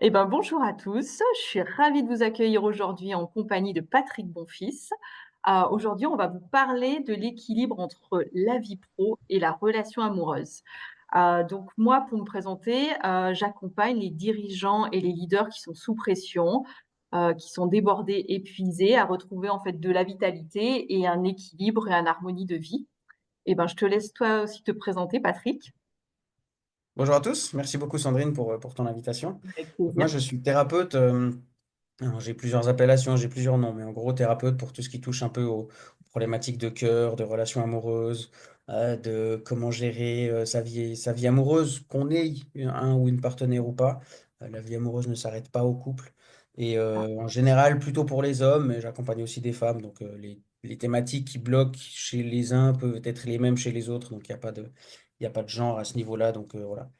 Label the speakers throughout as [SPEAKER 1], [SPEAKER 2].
[SPEAKER 1] Bonjour à tous. Je suis ravie de vous accueillir aujourd'hui en compagnie de Patrick Bonfils. Aujourd'hui, on va vous parler de l'équilibre entre la vie pro et la relation amoureuse. Donc moi, pour me présenter, j'accompagne les dirigeants et les leaders qui sont sous pression, qui sont débordés, épuisés, à retrouver en fait de la vitalité et un équilibre et une harmonie de vie. Je te laisse toi aussi te présenter, Patrick.
[SPEAKER 2] Bonjour à tous, merci beaucoup Sandrine pour ton invitation.
[SPEAKER 1] Avec
[SPEAKER 2] Donc moi
[SPEAKER 1] plaisir.
[SPEAKER 2] je suis thérapeute, alors, j'ai plusieurs appellations, j'ai plusieurs noms, mais en gros thérapeute pour tout ce qui touche un peu aux problématiques de cœur, de relations amoureuses, de comment gérer sa vie amoureuse, qu'on ait un ou une partenaire ou pas. La vie amoureuse ne s'arrête pas au couple. Et en général plutôt pour les hommes, mais j'accompagne aussi des femmes, donc les thématiques qui bloquent chez les uns peuvent être les mêmes chez les autres, donc il y a pas de genre à ce niveau-là, donc voilà.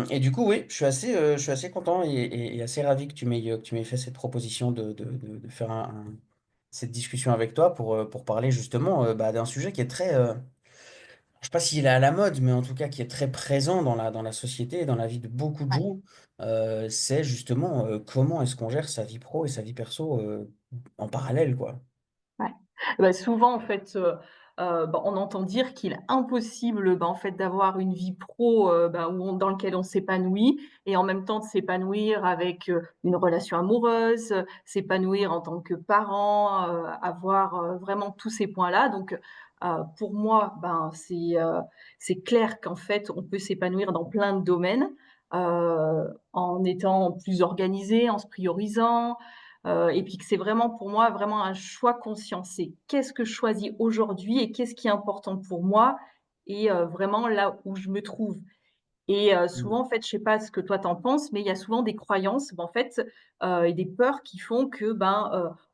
[SPEAKER 2] Et du coup, oui, je suis assez content et assez ravi que tu m'aies fait cette proposition de faire cette discussion avec toi pour parler justement d'un sujet qui est je sais pas s'il est à la mode, mais en tout cas qui est très présent dans la société et dans la vie de beaucoup de
[SPEAKER 1] Ouais.
[SPEAKER 2] gens. C'est justement comment est-ce qu'on gère sa vie pro et sa vie perso en parallèle, quoi.
[SPEAKER 1] Ouais. Souvent en fait, on entend dire qu'il est impossible, en fait, d'avoir une vie pro, où on dans lequel on s'épanouit et en même temps de s'épanouir avec, une relation amoureuse, s'épanouir en tant que parent, avoir, vraiment tous ces points-là. Pour moi, c'est clair qu'en fait, on peut s'épanouir dans plein de domaines, en étant plus organisé, en se priorisant, et puis que c'est vraiment pour moi vraiment un choix conscient. C'est qu'est-ce que je choisis aujourd'hui et qu'est-ce qui est important pour moi et vraiment là où je me trouve. Et
[SPEAKER 2] Mm.
[SPEAKER 1] souvent, en fait, je sais pas ce que toi tu en penses, mais il y a souvent des croyances, et des peurs qui font que,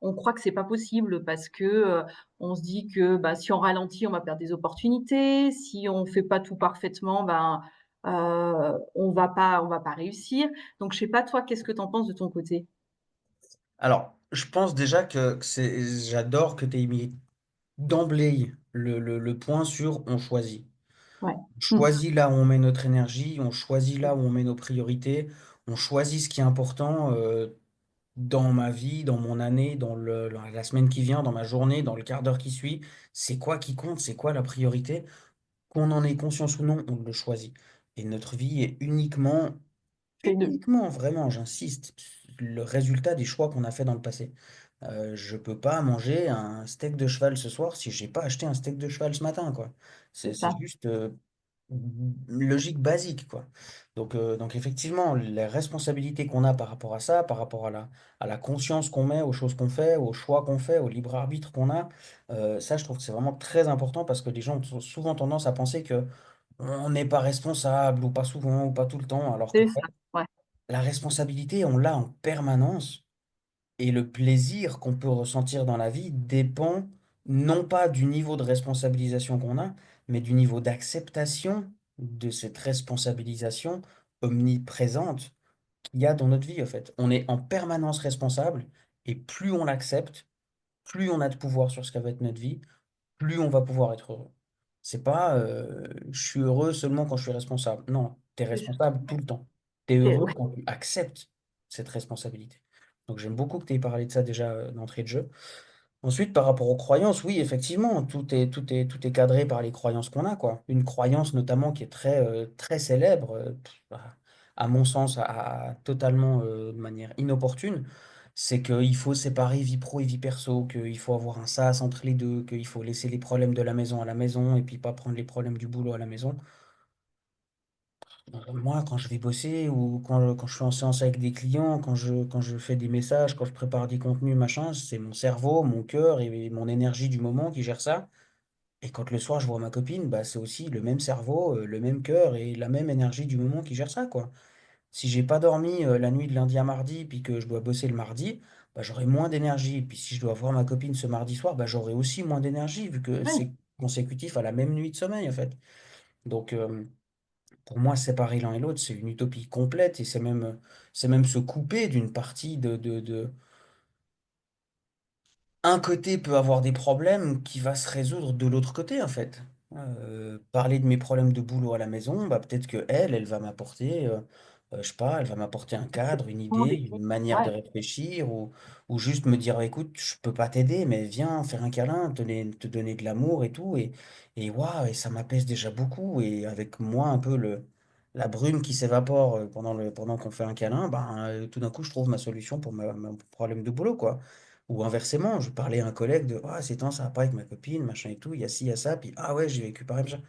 [SPEAKER 1] on croit que c'est pas possible parce que, on se dit que, si on ralentit, on va perdre des opportunités. Si on fait pas tout parfaitement, on va pas réussir. Donc je sais pas toi, qu'est-ce que tu en penses de ton côté?
[SPEAKER 2] Alors, je pense déjà j'adore que tu aies mis d'emblée le point sur on choisit.
[SPEAKER 1] Ouais.
[SPEAKER 2] On
[SPEAKER 1] Mmh.
[SPEAKER 2] choisit là où on met notre énergie, on choisit là où on met nos priorités, on choisit ce qui est important dans ma vie, dans mon année, la semaine qui vient, dans ma journée, dans le quart d'heure qui suit. C'est quoi qui compte, c'est quoi la priorité? Qu'on en ait conscience ou non, on le choisit. Et notre vie est
[SPEAKER 1] Les 2.
[SPEAKER 2] uniquement, vraiment, j'insiste, le résultat des choix qu'on a fait dans le passé. Je peux pas manger un steak de cheval ce soir si j'ai pas acheté un steak de cheval ce matin, quoi.
[SPEAKER 1] C'est
[SPEAKER 2] C'est
[SPEAKER 1] ça.
[SPEAKER 2] juste une logique basique, quoi. Donc effectivement, les responsabilités qu'on a par rapport à ça, par rapport à la conscience qu'on met aux choses qu'on fait, aux choix qu'on fait, au libre arbitre qu'on a, ça, je trouve que c'est vraiment très important parce que les gens ont souvent tendance à penser que on n'est pas responsable, ou pas souvent, ou pas tout le temps, alors que
[SPEAKER 1] C'est ça, ouais.
[SPEAKER 2] la responsabilité, on l'a en permanence. Et le plaisir qu'on peut ressentir dans la vie dépend non pas du niveau de responsabilisation qu'on a, mais du niveau d'acceptation de cette responsabilisation omniprésente qu'il y a dans notre vie, en fait. On est en permanence responsable et plus on l'accepte, plus on a de pouvoir sur ce qu'a va être notre vie, plus on va pouvoir être heureux. C'est pas je suis heureux seulement quand je suis responsable. Non, tu es
[SPEAKER 1] C'est ça.
[SPEAKER 2] responsable tout
[SPEAKER 1] Ouais.
[SPEAKER 2] le temps. Tu es
[SPEAKER 1] C'est
[SPEAKER 2] heureux
[SPEAKER 1] ouais.
[SPEAKER 2] quand tu acceptes cette responsabilité. Donc j'aime beaucoup que tu aies parlé de ça déjà d'entrée de jeu. Ensuite, par rapport aux croyances, oui, effectivement, tout est cadré par les croyances qu'on a, quoi. Une croyance notamment qui est très célèbre, à mon sens, totalement de manière inopportune, c'est qu'il faut séparer vie pro et vie perso, qu'il faut avoir un sas entre les deux, qu'il faut laisser les problèmes de la maison à la maison et puis pas prendre les problèmes du boulot à la maison. Moi, quand je vais bosser ou quand je suis en séance avec des clients, quand je fais des messages, quand je prépare des contenus, machin, c'est mon cerveau, mon cœur et mon énergie du moment qui gère ça. Et quand le soir, je vois ma copine, bah, c'est aussi le même cerveau, le même cœur et la même énergie du moment qui gère ça, quoi. Si j'ai pas dormi la nuit de lundi à mardi, puis que je dois bosser le mardi, bah, j'aurai moins d'énergie. Puis si je dois voir ma copine ce mardi soir, bah, j'aurai aussi moins d'énergie, vu que
[SPEAKER 1] Ouais,
[SPEAKER 2] c'est consécutif à la même nuit de sommeil, en fait. Donc, pour moi, séparer l'un et l'autre, c'est une utopie complète et c'est même se couper d'une partie un côté peut avoir des problèmes qui va se résoudre de l'autre côté, en fait. Parler de mes problèmes de boulot à la maison, bah, peut-être que elle va m'apporter. je sais pas, elle va m'apporter un cadre, une
[SPEAKER 1] Moment
[SPEAKER 2] idée,
[SPEAKER 1] d'équipe.
[SPEAKER 2] une manière de
[SPEAKER 1] Ouais,
[SPEAKER 2] réfléchir, ou juste me dire, écoute, je peux pas t'aider, mais viens faire un câlin, te donner de l'amour et tout, et waouh, et ça m'apaise déjà beaucoup, et avec moi un peu la brume qui s'évapore pendant qu'on fait un câlin, ben, tout d'un coup, je trouve ma solution pour mon problème de boulot, quoi. Ou inversement, je parlais à un collègue de, ah, c'est temps, ça va pas avec ma copine, machin et tout, il y a ci, il y a ça, puis ah ouais, j'ai vécu pareil, machin.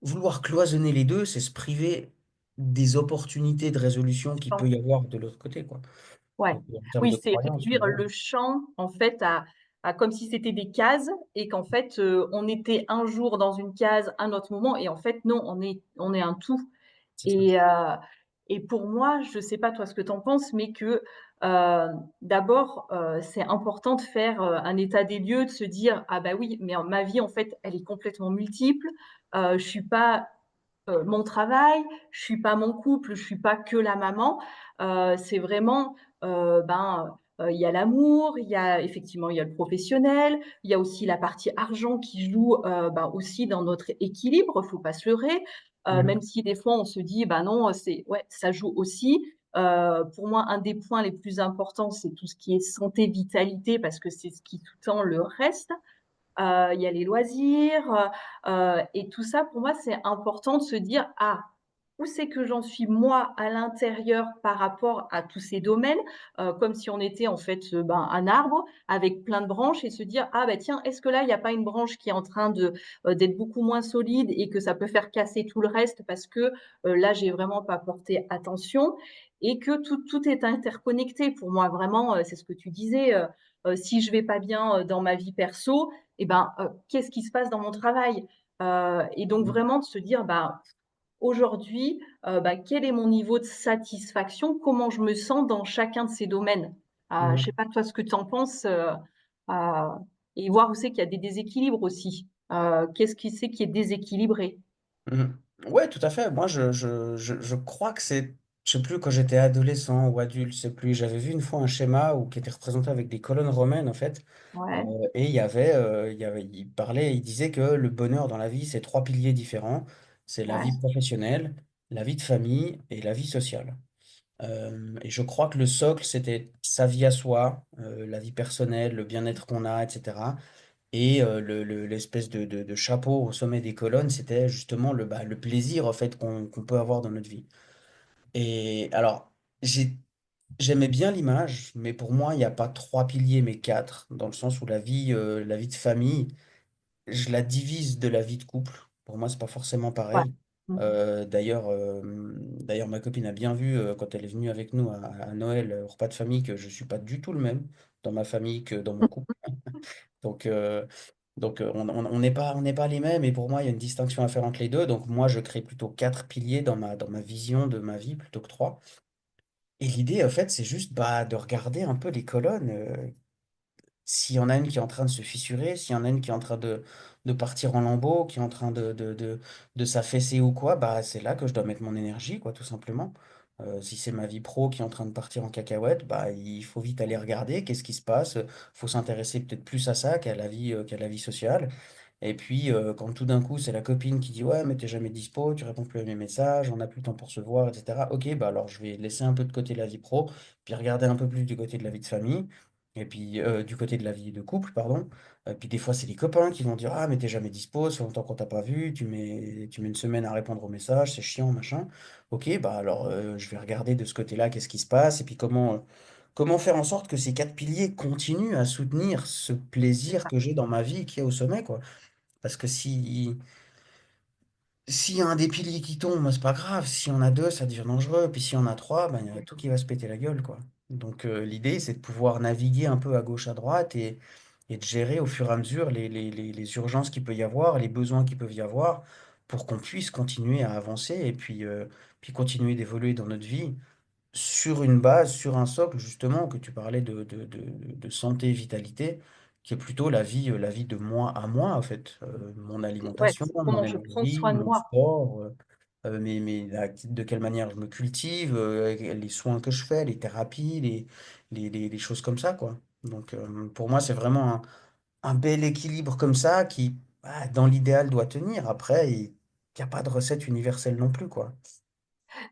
[SPEAKER 2] Vouloir cloisonner les deux, c'est se priver des opportunités de résolution qu'il peut y avoir de l'autre côté, quoi.
[SPEAKER 1] ouais.
[SPEAKER 2] Donc, en termes
[SPEAKER 1] Oui,
[SPEAKER 2] de
[SPEAKER 1] c'est
[SPEAKER 2] croyance,
[SPEAKER 1] réduire
[SPEAKER 2] voilà.
[SPEAKER 1] le champ, en fait, à comme si c'était des cases et qu'en fait, on était un jour dans une case, un autre moment et en fait, non, on est un tout.
[SPEAKER 2] C'est ça.
[SPEAKER 1] Et, et pour moi, je sais pas toi ce que tu en penses, mais que d'abord, c'est important de faire un état des lieux, de se dire ah bah oui, mais ma vie en fait, elle est complètement multiple. Je suis pas mon travail, je suis pas mon couple, je suis pas que la maman. C'est vraiment, il y a l'amour, il y a effectivement, il y a le professionnel, il y a aussi la partie argent qui joue, aussi dans notre équilibre, faut pas se leurrer. Même
[SPEAKER 2] Mhm.
[SPEAKER 1] si des fois on se dit: «Bah non, c'est» ouais, ça joue aussi. Pour moi, un des points les plus importants, c'est tout ce qui est santé, vitalité, parce que c'est ce qui sous-tend le reste. Il y a les loisirs, et tout ça pour moi, c'est important de se dire: «Ah, où c'est que j'en suis moi à l'intérieur par rapport à tous ces domaines?» Comme si on était en fait, un arbre avec plein de branches et se dire: «Ah bah tiens, est-ce que là, il y a pas une branche qui est en train d'être beaucoup moins solide et que ça peut faire casser tout le reste parce que, là, j'ai vraiment pas porté attention?» Et que tout est interconnecté. Pour moi, vraiment, c'est ce que tu disais, si je vais pas bien, dans ma vie perso, et ben, qu'est-ce qui se passe dans mon travail? Et donc
[SPEAKER 2] Mhm.
[SPEAKER 1] vraiment de se dire, bah, aujourd'hui, quel est mon niveau de satisfaction? Comment je me sens dans chacun de ces domaines? Je sais
[SPEAKER 2] Mhm.
[SPEAKER 1] pas toi ce que tu en penses, heu, et voir où c'est qu'il y a des déséquilibres aussi. Qu'est-ce qui c'est qui est déséquilibré?
[SPEAKER 2] Mhm. Ouais, tout à fait. Moi, je crois que c'est, je sais plus, quand j'étais adolescent ou adulte, je sais plus, j'avais vu une fois un schéma qui était représenté avec des colonnes romaines, en fait. Euh,
[SPEAKER 1] Ouais,
[SPEAKER 2] et il parlait, il disait que le bonheur dans la vie, c'est trois piliers différents. C'est la
[SPEAKER 1] ouais,
[SPEAKER 2] vie professionnelle, la vie de famille et la vie sociale. Et je crois que le socle, c'était sa vie à soi, la vie personnelle, le bien-être qu'on a, etc. Et l'espèce de chapeau au sommet des colonnes, c'était justement le plaisir en fait, qu'on peut avoir dans notre vie. Et alors, j'aimais bien l'image, mais pour moi, il n'y a pas trois piliers, mais quatre, dans le sens où la vie de famille, je la divise de la vie de couple. Pour moi, c'est pas forcément
[SPEAKER 1] ouais.
[SPEAKER 2] pareil.
[SPEAKER 1] Mmh.
[SPEAKER 2] D'ailleurs, ma copine a bien vu quand elle est venue avec nous à Noël, au repas de famille, que je suis pas du tout le même dans ma famille que dans mon couple. Donc, on n'est pas les mêmes. Et pour moi, il y a une distinction à faire entre les deux. Donc, moi, je crée plutôt quatre piliers dans ma vision de ma vie plutôt que trois. Et l'idée, en fait, c'est juste de regarder un peu les colonnes. S'il y en a une qui est en train de se fissurer, s'il y en a une qui est en train de partir en lambeaux, qui est en train de s'affaisser ou quoi, bah, c'est là que je dois mettre mon énergie, quoi, tout simplement. Si c'est ma vie pro qui est en train de partir en cacahuète, bah, il faut vite aller regarder qu'est-ce qui se passe. Faut s'intéresser peut-être plus à ça qu'à la vie sociale. Et puis, quand tout d'un coup, c'est la copine qui dit, ouais, mais t'es jamais dispo, tu réponds plus à mes messages, on n'a plus le temps pour se voir, etc. Ok, bah alors je vais laisser un peu de côté la vie pro, puis regarder un peu plus du côté de la vie de famille. Et puis, du côté de la vie de couple, pardon. Puis des fois, c'est les copains qui vont dire, ah, mais t'es jamais dispo, ça fait longtemps qu'on t'a pas vu, tu mets une semaine à répondre aux messages, c'est chiant, machin. Ok, bah alors je vais regarder de ce côté-là qu'est-ce qui se passe, et puis comment faire en sorte que ces quatre piliers continuent à soutenir ce
[SPEAKER 1] C'est
[SPEAKER 2] plaisir
[SPEAKER 1] ça.
[SPEAKER 2] que j'ai dans ma vie qui est au sommet, quoi. Parce que s'il y a un des piliers qui tombe, bah, c'est pas grave. Si on a deux, ça devient dangereux. Puis si on a trois, ben, il y a tout qui va se péter la gueule, quoi. Donc l'idée, c'est de pouvoir naviguer un peu à gauche, à droite et de gérer au fur et à mesure les urgences qu'il peut y avoir, les besoins qu'il peut y avoir, pour qu'on puisse continuer à avancer et puis continuer d'évoluer dans notre vie sur une base, sur un socle, justement, que tu parlais de santé, vitalité, qui est plutôt la vie de moi à moi, en fait. Mon
[SPEAKER 1] Ouais,
[SPEAKER 2] alimentation,
[SPEAKER 1] c'est
[SPEAKER 2] mon
[SPEAKER 1] comment je prends
[SPEAKER 2] énergie,
[SPEAKER 1] soin de
[SPEAKER 2] mon
[SPEAKER 1] moi.
[SPEAKER 2] sport, de quelle manière je me cultive, les soins que je fais, les thérapies, les choses comme ça, quoi. Donc, pour moi, c'est vraiment un bel équilibre comme ça qui, dans l'idéal, doit tenir. Après, il n'y a pas de recette universelle non plus, quoi.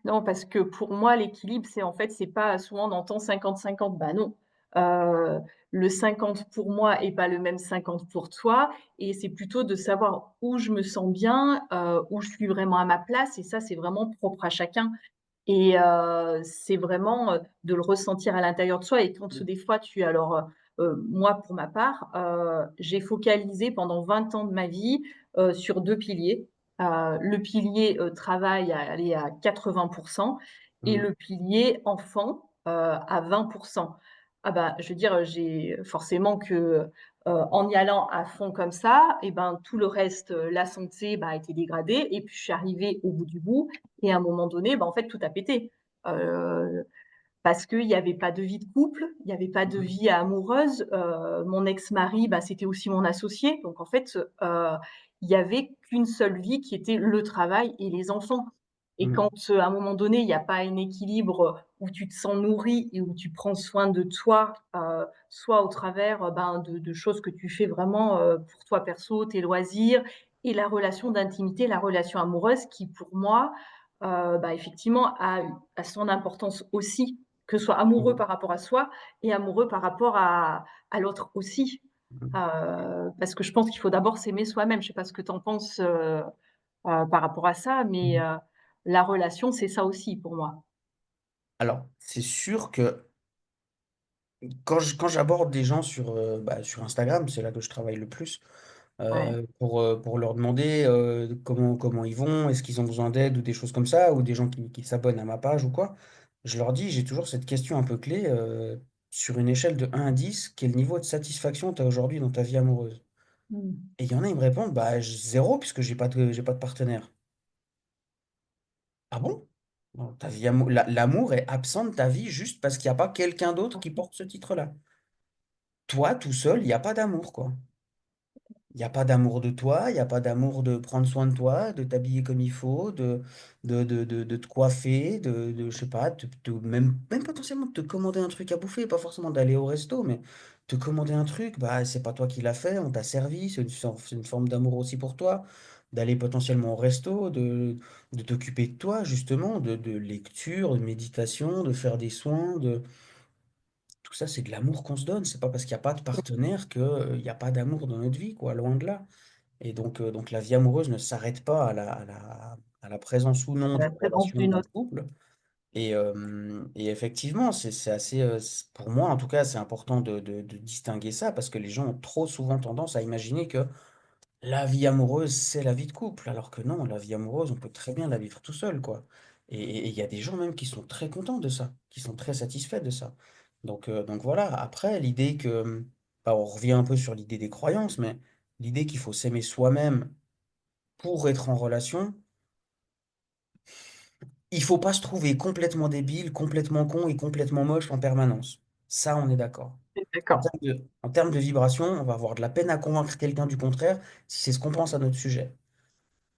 [SPEAKER 1] Non, parce que pour moi, l'équilibre, c'est en fait, c'est pas souvent on entend 50-50. Bah non, heu, le 50 pour moi est pas le même 50 pour toi et c'est plutôt de savoir où je me sens bien, où je suis vraiment à ma place et ça, c'est vraiment propre à chacun. Et c'est vraiment, de le ressentir à l'intérieur de soi et quand des fois tu alors, moi pour ma part, j'ai focalisé pendant 20 ans de ma vie, sur 2 piliers. Le pilier, travail à 80 et
[SPEAKER 2] Mmh.
[SPEAKER 1] le pilier enfant, à 20. Ah bah, je veux dire, j'ai forcément que, en y allant à fond comme ça et ben, tout le reste, la santé, bah, a été dégradée et puis je suis arrivée au bout du bout et à un moment donné, bah, en fait, tout a pété. Heu, Parce qu'il y avait pas de vie de couple, il y avait pas de
[SPEAKER 2] Mmh.
[SPEAKER 1] vie amoureuse. Mon ex-mari, bah, c'était aussi mon associé. Donc en fait, il y avait qu'une seule vie qui était le travail et les enfants. Et
[SPEAKER 2] Mmh.
[SPEAKER 1] quand, à un moment donné, il y a pas un équilibre, où tu te sens nourri et où tu prends soin de toi, soit au travers, ben, de choses que tu fais vraiment, pour toi perso, tes loisirs et la relation d'intimité, la relation amoureuse qui pour moi, bah, effectivement a son importance aussi. Que ce soit amoureux
[SPEAKER 2] Mmh.
[SPEAKER 1] par rapport à soi et amoureux par rapport à l'autre aussi.
[SPEAKER 2] Mmh.
[SPEAKER 1] Parce que je pense qu'il faut d'abord s'aimer soi-même. Je sais pas ce que tu en penses, par rapport à ça, mais
[SPEAKER 2] Mmh.
[SPEAKER 1] la relation, c'est ça aussi pour moi.
[SPEAKER 2] Alors, c'est sûr que quand j'aborde des gens sur, bah, sur Instagram, c'est là que je travaille le plus,
[SPEAKER 1] Ouais.
[SPEAKER 2] pour leur demander, comment ils vont, est-ce qu'ils ont besoin d'aide ou des choses comme ça, ou des gens qui s'abonnent à ma page ou quoi. Je leur dis j'ai toujours cette question un peu clé, sur une échelle de 1 à 10, quel niveau de satisfaction tu as aujourd'hui dans ta vie amoureuse?
[SPEAKER 1] Mmh.
[SPEAKER 2] Et il y en a, ils me répondent: «Bah, 0 puisque j'ai pas de partenaire». «Ah bon? Non, ta vie l'amour est absent de ta vie juste parce qu'il y a pas quelqu'un d'autre qui porte ce titre-là. Toi, tout seul, il y a pas d'amour, quoi». Il y a pas d'amour de toi, il y a pas d'amour de prendre soin de toi, de t'habiller comme il faut, de te coiffer, je sais pas, même potentiellement de te commander un truc à bouffer, pas forcément d'aller au resto, mais te commander un truc, bah, c'est pas toi qui l'as fait, on t'a servi, c'est une forme d'amour aussi pour toi. D'aller potentiellement au resto, de t'occuper de toi justement, de lecture, de méditation, de faire des soins, tout ça, c'est de l'amour qu'on se donne. C'est pas parce qu'il y a pas de partenaire que, il y a pas d'amour dans notre vie, quoi, loin de là. Et donc la vie amoureuse ne s'arrête pas à la présence ou non
[SPEAKER 1] À la
[SPEAKER 2] d'une
[SPEAKER 1] présence
[SPEAKER 2] relation
[SPEAKER 1] d'une
[SPEAKER 2] en
[SPEAKER 1] autre.
[SPEAKER 2] couple. Et effectivement, c'est assez, pour moi en tout cas, c'est important de distinguer ça parce que les gens ont trop souvent tendance à imaginer que la vie amoureuse, c'est la vie de couple, alors que non, la vie amoureuse, on peut très bien la vivre tout seul, quoi. Et il y a des gens même qui sont très contents de ça, qui sont très satisfaits de ça. Donc voilà, après l'idée que, bah, on revient un peu sur l'idée des croyances, mais l'idée qu'il faut s'aimer soi-même pour être en relation, il faut pas se trouver complètement débile, complètement con et complètement moche en permanence. Ça, on est d'accord. En
[SPEAKER 1] D'accord.
[SPEAKER 2] termes de vibration, on va avoir de la peine à convaincre quelqu'un du contraire si c'est ce qu'on pense à notre sujet.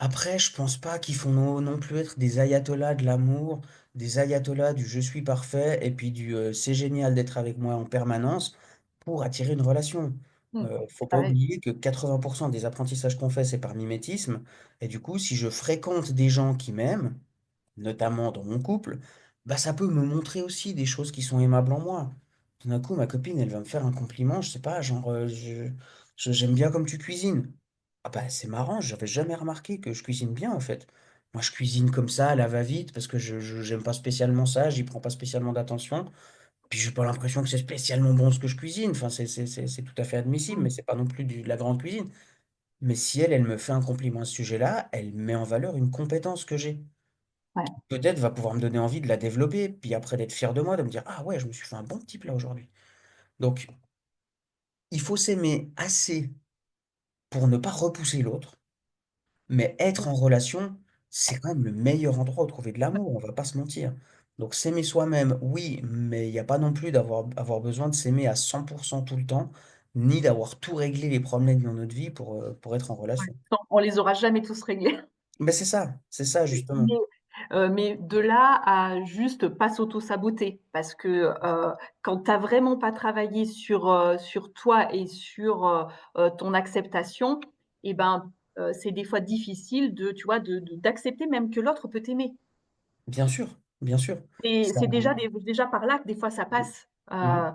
[SPEAKER 2] Après, je pense pas qu'il faut non plus être des ayatollahs de l'amour, des ayatollahs du «je suis parfait» et puis du, «c'est génial d'être avec moi en permanence» pour attirer une relation.
[SPEAKER 1] Mmh.
[SPEAKER 2] Faut
[SPEAKER 1] Tu
[SPEAKER 2] pas
[SPEAKER 1] raison.
[SPEAKER 2] oublier que 80 des apprentissages qu'on fait, c'est par mimétisme et du coup, si je fréquente des gens qui m'aiment, notamment dans mon couple, bah, ça peut me montrer aussi des choses qui sont aimables en moi. Tout d'un coup, ma copine, elle va me faire un compliment, je sais pas, genre, «J'aime bien comme tu cuisines». Ah bah, c'est marrant, j'avais jamais remarqué que je cuisine bien, en fait. Moi, je cuisine comme ça, à la va-vite, parce que j'aime pas spécialement ça, j'y prends pas spécialement d'attention. Puis j'ai pas l'impression que c'est spécialement bon ce que je cuisine. Enfin, c'est tout à fait admissible,
[SPEAKER 1] Mmh.
[SPEAKER 2] mais c'est pas non plus de la grande cuisine. Mais si elle me fait un compliment à ce sujet-là, elle met en valeur une compétence que j'ai.
[SPEAKER 1] Ouais.
[SPEAKER 2] Peut-être va pouvoir me donner envie de la développer, puis après d'être fier de moi, de me dire: «Ah ouais, je me suis fait un bon petit plat aujourd'hui». Donc, il faut s'aimer assez pour ne pas repousser l'autre, mais être en relation, c'est quand même le meilleur endroit où trouver de l'amour, on va pas se mentir. Donc s'aimer soi-même, oui, mais il y a pas non plus avoir besoin de s'aimer à 100 tout le temps, ni d'avoir tout réglé les problèmes dans notre vie pour être en relation.
[SPEAKER 1] Non, on les aura jamais tous réglés.
[SPEAKER 2] Mais c'est ça justement.
[SPEAKER 1] Mais de là à juste pas s'auto-saboter parce que, quand tu as vraiment pas travaillé sur toi et sur, ton acceptation et ben, c'est des fois difficile de tu vois, d'accepter même que l'autre peut t'aimer.
[SPEAKER 2] Bien sûr, bien sûr.
[SPEAKER 1] Et
[SPEAKER 2] Ça
[SPEAKER 1] c'est déjà par là que des fois ça passe,
[SPEAKER 2] mmh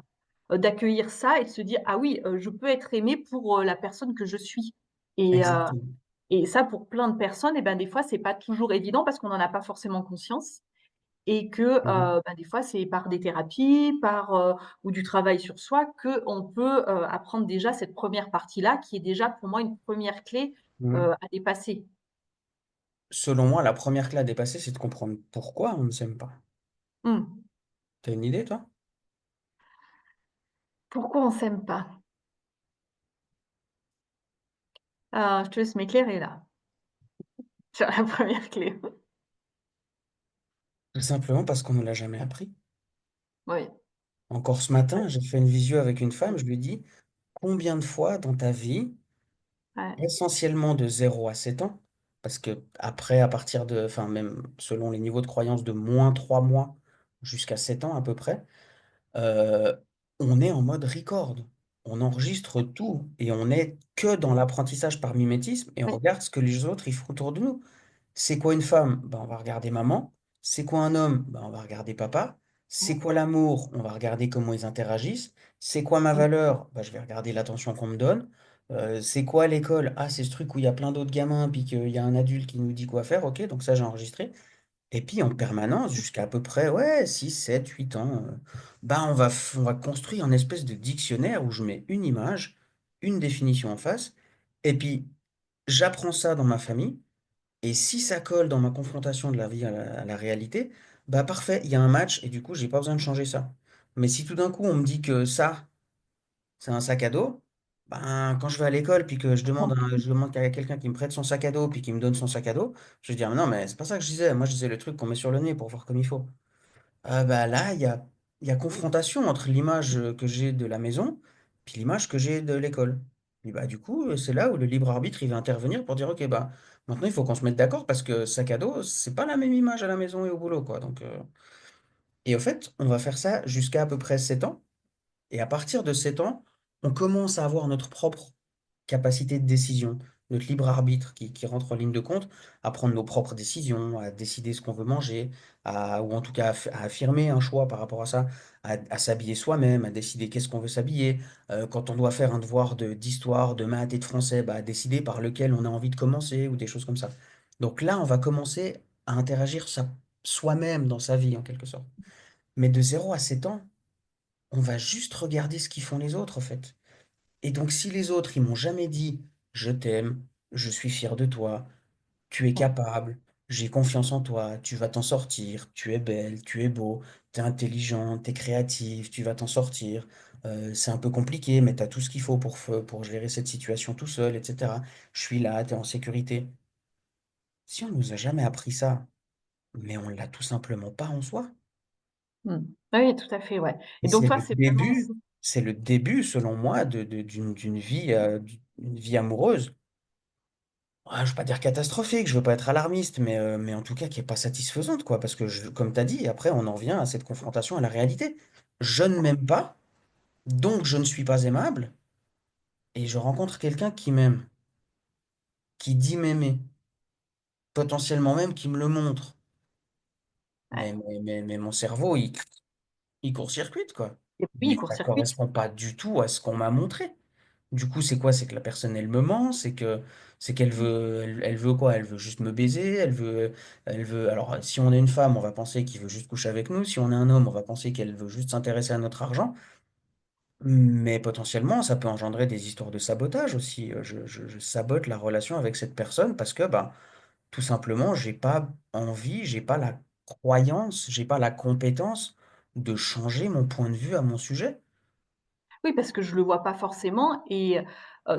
[SPEAKER 1] d'accueillir ça et de se dire: «Ah oui, je peux être aimé pour, la personne que je suis» et heu
[SPEAKER 2] exactement.
[SPEAKER 1] et ça pour plein de personnes et ben, des fois c'est pas toujours évident parce qu'on en a pas forcément conscience et que,
[SPEAKER 2] Mmh
[SPEAKER 1] ben, des fois c'est par des thérapies, ou du travail sur soi qu'on peut, apprendre déjà cette première partie-là qui est déjà pour moi une première clé,
[SPEAKER 2] Mmh.
[SPEAKER 1] à dépasser.
[SPEAKER 2] Selon moi, la première clé à dépasser, c'est de comprendre pourquoi on ne s'aime pas.
[SPEAKER 1] Mmh.
[SPEAKER 2] Tu as une idée, toi?
[SPEAKER 1] Pourquoi on s'aime pas? Je te laisse m'éclairer là, sur la première clé.
[SPEAKER 2] Tout simplement parce qu'on ne l'a jamais appris.
[SPEAKER 1] Oui.
[SPEAKER 2] Encore ce matin, j'ai fait une visio avec une femme,
[SPEAKER 1] Mmh.
[SPEAKER 2] je lui dis: «Combien de fois dans ta vie,
[SPEAKER 1] Ouais.
[SPEAKER 2] essentiellement de 0 à 7 ans, parce qu'après, à partir de enfin même selon les niveaux de croyance de -3 mois jusqu'à 7 ans à peu près, heu, on est en mode record. On enregistre tout et on est que dans l'apprentissage par mimétisme et on
[SPEAKER 1] Oui.
[SPEAKER 2] regarde ce que les autres ils font autour de nous. C'est quoi une femme? Ben, on va regarder maman. C'est quoi un homme? Ben, on va regarder papa. C'est
[SPEAKER 1] Ouais.
[SPEAKER 2] quoi l'amour? On va regarder comment ils interagissent. C'est quoi ma
[SPEAKER 1] Mmh.
[SPEAKER 2] valeur? Bah, je vais regarder l'attention qu'on me donne. C'est quoi l'école? Ah, c'est ce truc où il y a plein d'autres gamins, puis qu'il y a un adulte qui nous dit quoi faire. OK, donc ça, j'ai enregistré. Et puis en permanence, jusqu'à à peu près, ouais, 6, 7, 8 ans, bah, on va construire un espèce de dictionnaire où je mets une image, une définition en face, et puis j'apprends ça dans ma famille. Et si ça colle dans ma confrontation de la vie à la réalité, bah parfait, il y a un match et du coup, j'ai pas besoin de changer ça. Mais si tout d'un coup, on me dit que ça, c'est un sac à dos, ben, quand je vais à l'école, puis que je demande à quelqu'un qui me prête son sac à dos, puis qui me donne son sac à dos, je vais dire: «Non, mais c'est pas ça que je disais. Moi, je disais le truc qu'on met sur le nez pour voir comme il faut». Bah, là, il y a confrontation entre l'image, que j'ai de la maison, puis l'image que j'ai de l'école. Et bah, du coup, c'est là où le libre arbitre, il va intervenir pour dire: «OK, bah, maintenant, il faut qu'on se mette d'accord parce que sac à dos, c'est pas la même image à la maison et au boulot, quoi», donc et au fait, on va faire ça jusqu'à à peu près 7 ans et à partir de 7 ans, on commence à avoir notre propre capacité de décision, notre libre arbitre qui rentre en ligne de compte, à prendre nos propres décisions, à décider ce qu'on veut manger, à ou en tout cas à affirmer un choix par rapport à ça, à s'habiller soi-même, à décider qu'est-ce qu'on veut s'habiller. Quand on doit faire un devoir d'histoire, de maths et de français, bah, à décider par lequel on a envie de commencer ou des choses comme ça. Donc là, on va commencer à interagir soi-même dans sa vie en quelque sorte. Mais de 0 à 7 ans, on va juste regarder ce qu'ils font les autres, en fait. Et donc, si les autres, ils m'ont jamais dit: «Je t'aime, je suis fier de toi, tu es
[SPEAKER 1] Ouais.
[SPEAKER 2] capable, j'ai confiance en toi, tu vas t'en sortir, tu es belle, tu es beau, tu es intelligent, tu es créative, tu vas t'en sortir, c'est un peu compliqué, mais tu as tout ce qu'il faut pour gérer cette situation tout seul et cetera. Je suis là, tu es en sécurité». Si on nous a jamais appris ça, mais on l'a tout simplement pas en soi.
[SPEAKER 1] Mmh. Oui, tout à fait, ouais
[SPEAKER 2] Et
[SPEAKER 1] et donc toi, c'est vraiment ça.
[SPEAKER 2] c'est le début selon moi d'une vie, d'une vie amoureuse. Ah, je veux pas dire catastrophique, je veux pas être alarmiste, mais en tout cas qui est pas satisfaisante quoi, parce que comme tu as dit, après on en revient à cette confrontation à la réalité. Je ne m'aime pas, donc je ne suis pas aimable et je rencontre quelqu'un qui m'aime, qui dit m'aimer, potentiellement même qui me le montre.
[SPEAKER 1] Ouais
[SPEAKER 2] Mais mon cerveau il court-circuite quoi.
[SPEAKER 1] et oui,
[SPEAKER 2] Mais ça
[SPEAKER 1] court-circuit.
[SPEAKER 2] correspond pas du tout à ce qu'on m'a montré. Du coup, c'est quoi? C'est que la personne, elle me ment, c'est qu'elle veut elle veut quoi? Elle veut juste me baiser, elle veut alors, si on est une femme, on va penser qu'il veut juste coucher avec nous, si on est un homme, on va penser qu'elle veut juste s'intéresser à notre argent, mais potentiellement, ça peut engendrer des histoires de sabotage aussi, je sabote la relation avec cette personne parce que, bah, tout simplement, j'ai pas envie, j'ai pas la croyance, j'ai pas la compétence de changer mon point de vue à mon sujet.
[SPEAKER 1] Oui, parce que je le vois pas forcément et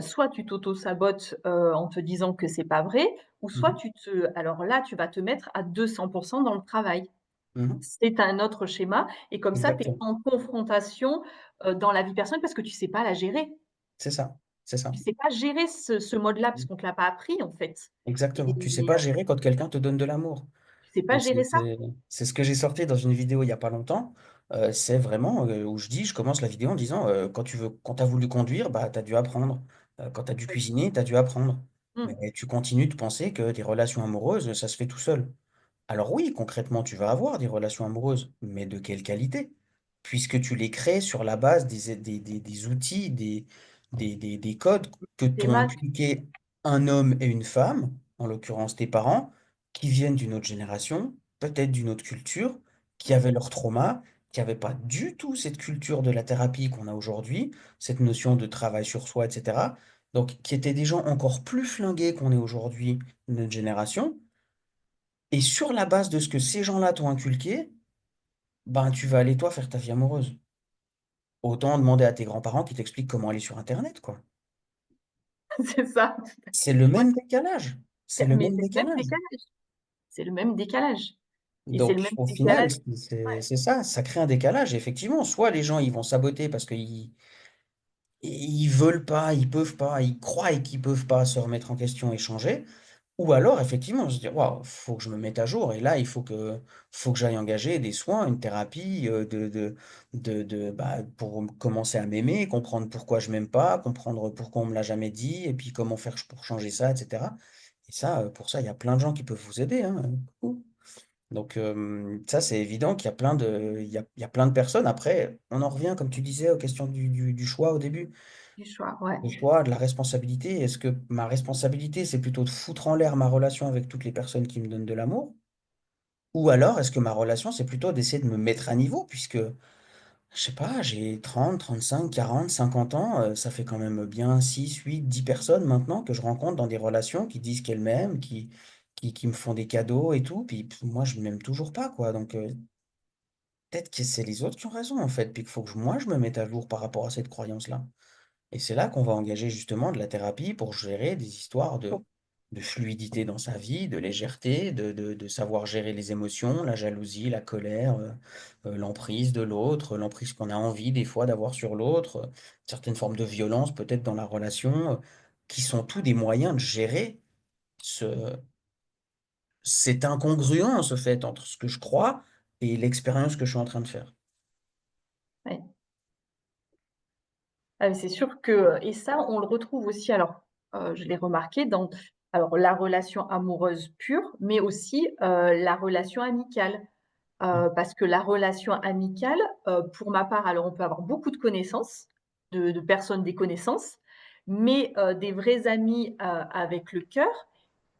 [SPEAKER 1] soit tu t'auto-sabotes, en te disant que c'est pas vrai ou
[SPEAKER 2] Mmh
[SPEAKER 1] soit
[SPEAKER 2] mh.
[SPEAKER 1] alors là, tu vas te mettre à 200 dans le travail.
[SPEAKER 2] Mmh.
[SPEAKER 1] C'est un autre schéma et comme ça, tu es
[SPEAKER 2] Exactement.
[SPEAKER 1] en confrontation, dans la vie personnelle parce que tu sais pas la gérer.
[SPEAKER 2] C'est ça, c'est ça.
[SPEAKER 1] Tu sais pas gérer ce mode-là parce qu'on te l'a pas appris, en fait et
[SPEAKER 2] Exactement. Tu sais pas gérer quand quelqu'un te donne de l'amour
[SPEAKER 1] tu sais pas
[SPEAKER 2] et
[SPEAKER 1] gérer ça.
[SPEAKER 2] c'est ce que j'ai sorti dans une vidéo il y a pas longtemps, c'est vraiment, où je commence la vidéo en disant, quand tu as voulu conduire, bah, tu as dû apprendre, quand tu as dû
[SPEAKER 1] Oui.
[SPEAKER 2] cuisiner, tu as dû apprendre,
[SPEAKER 1] Mmh.
[SPEAKER 2] mais tu continues de penser que tes relations amoureuses, ça se fait tout seul. Alors oui, concrètement, tu vas avoir des relations amoureuses, mais de quelle qualité? Puisque tu les crées sur la base des outils, des codes que t'ont
[SPEAKER 1] Schéma,
[SPEAKER 2] inculqué un homme et une femme, en l'occurrence tes parents, qui viennent d'une autre génération, peut-être d'une autre culture, qui
[SPEAKER 1] ouais,
[SPEAKER 2] avaient leur trauma, qui n'avaient pas du tout cette culture de la thérapie qu'on a aujourd'hui, cette notion de travail sur soi, etc. Donc, qui étaient des gens encore plus flingués qu'on est aujourd'hui, notre génération. Et sur la base de ce que ces gens-là t'ont inculqué, ben, tu vas aller, toi, faire ta vie amoureuse. Autant demander à tes grands-parents qui t'expliquent comment aller sur Internet, quoi.
[SPEAKER 1] c'est ça.
[SPEAKER 2] C'est le
[SPEAKER 1] Ouais,
[SPEAKER 2] même décalage. C'est le
[SPEAKER 1] mais
[SPEAKER 2] même
[SPEAKER 1] c'est le même
[SPEAKER 2] décalage.
[SPEAKER 1] décalage. C'est le même décalage et c'est le
[SPEAKER 2] Donc,
[SPEAKER 1] même
[SPEAKER 2] au final,
[SPEAKER 1] décalage.
[SPEAKER 2] c'est ça, ça crée un décalage. Effectivement, soit les gens, ils vont saboter parce ils veulent pas, ils peuvent pas, ils croient qu'ils peuvent pas se remettre en question et changer. Ou alors, effectivement, se dire, waouh, faut que je me mette à jour. Et là, faut que j'aille engager des soins, une thérapie pour commencer à m'aimer, comprendre pourquoi je m'aime pas, comprendre pourquoi on me l'a jamais dit, et puis comment faire pour changer ça, etc. Et ça, pour ça, il y a plein de gens qui peuvent vous aider, hein. Beaucoup. Donc, ça, c'est évident qu'il y a il y a plein de personnes. Après, on en revient, comme tu disais, aux questions du choix au début.
[SPEAKER 1] Du choix, ouais.
[SPEAKER 2] Le choix, de la responsabilité. Est-ce que ma responsabilité, c'est plutôt de foutre en l'air ma relation avec toutes les personnes qui me donnent de l'amour? Ou alors, est-ce que ma relation, c'est plutôt d'essayer de me mettre à niveau, puisque, je sais pas, j'ai 30, 35, 40, 50 ans, ça fait quand même bien 6, 8, 10 personnes maintenant que je rencontre dans des relations qui disent qu'elles m'aiment, qui me font des cadeaux et tout, puis moi, je ne m'aime toujours pas, quoi. Donc, peut-être que c'est les autres qui ont raison, en fait, puis qu'il faut que moi, je me mette à jour par rapport à cette croyance-là. Et c'est là qu'on va engager justement de la thérapie pour gérer des histoires de fluidité dans sa vie, de légèreté, de savoir gérer les émotions, la jalousie, la colère, l'emprise de l'autre, l'emprise qu'on a envie des fois d'avoir sur l'autre, certaines formes de violence peut-être dans la relation, qui sont tous des moyens de gérer ce, cette incongruence, en fait, entre ce que je crois et l'expérience que je suis en train de faire.
[SPEAKER 1] Ouais. Ah mais c'est sûr que et ça, on le retrouve aussi alors, je l'ai remarqué dans alors la relation amoureuse pure, mais aussi, la relation amicale.
[SPEAKER 2] Mmh,
[SPEAKER 1] Parce que la relation amicale, pour ma part, alors on peut avoir beaucoup de connaissances, de personnes, des connaissances, mais des vrais amis, avec le cœur,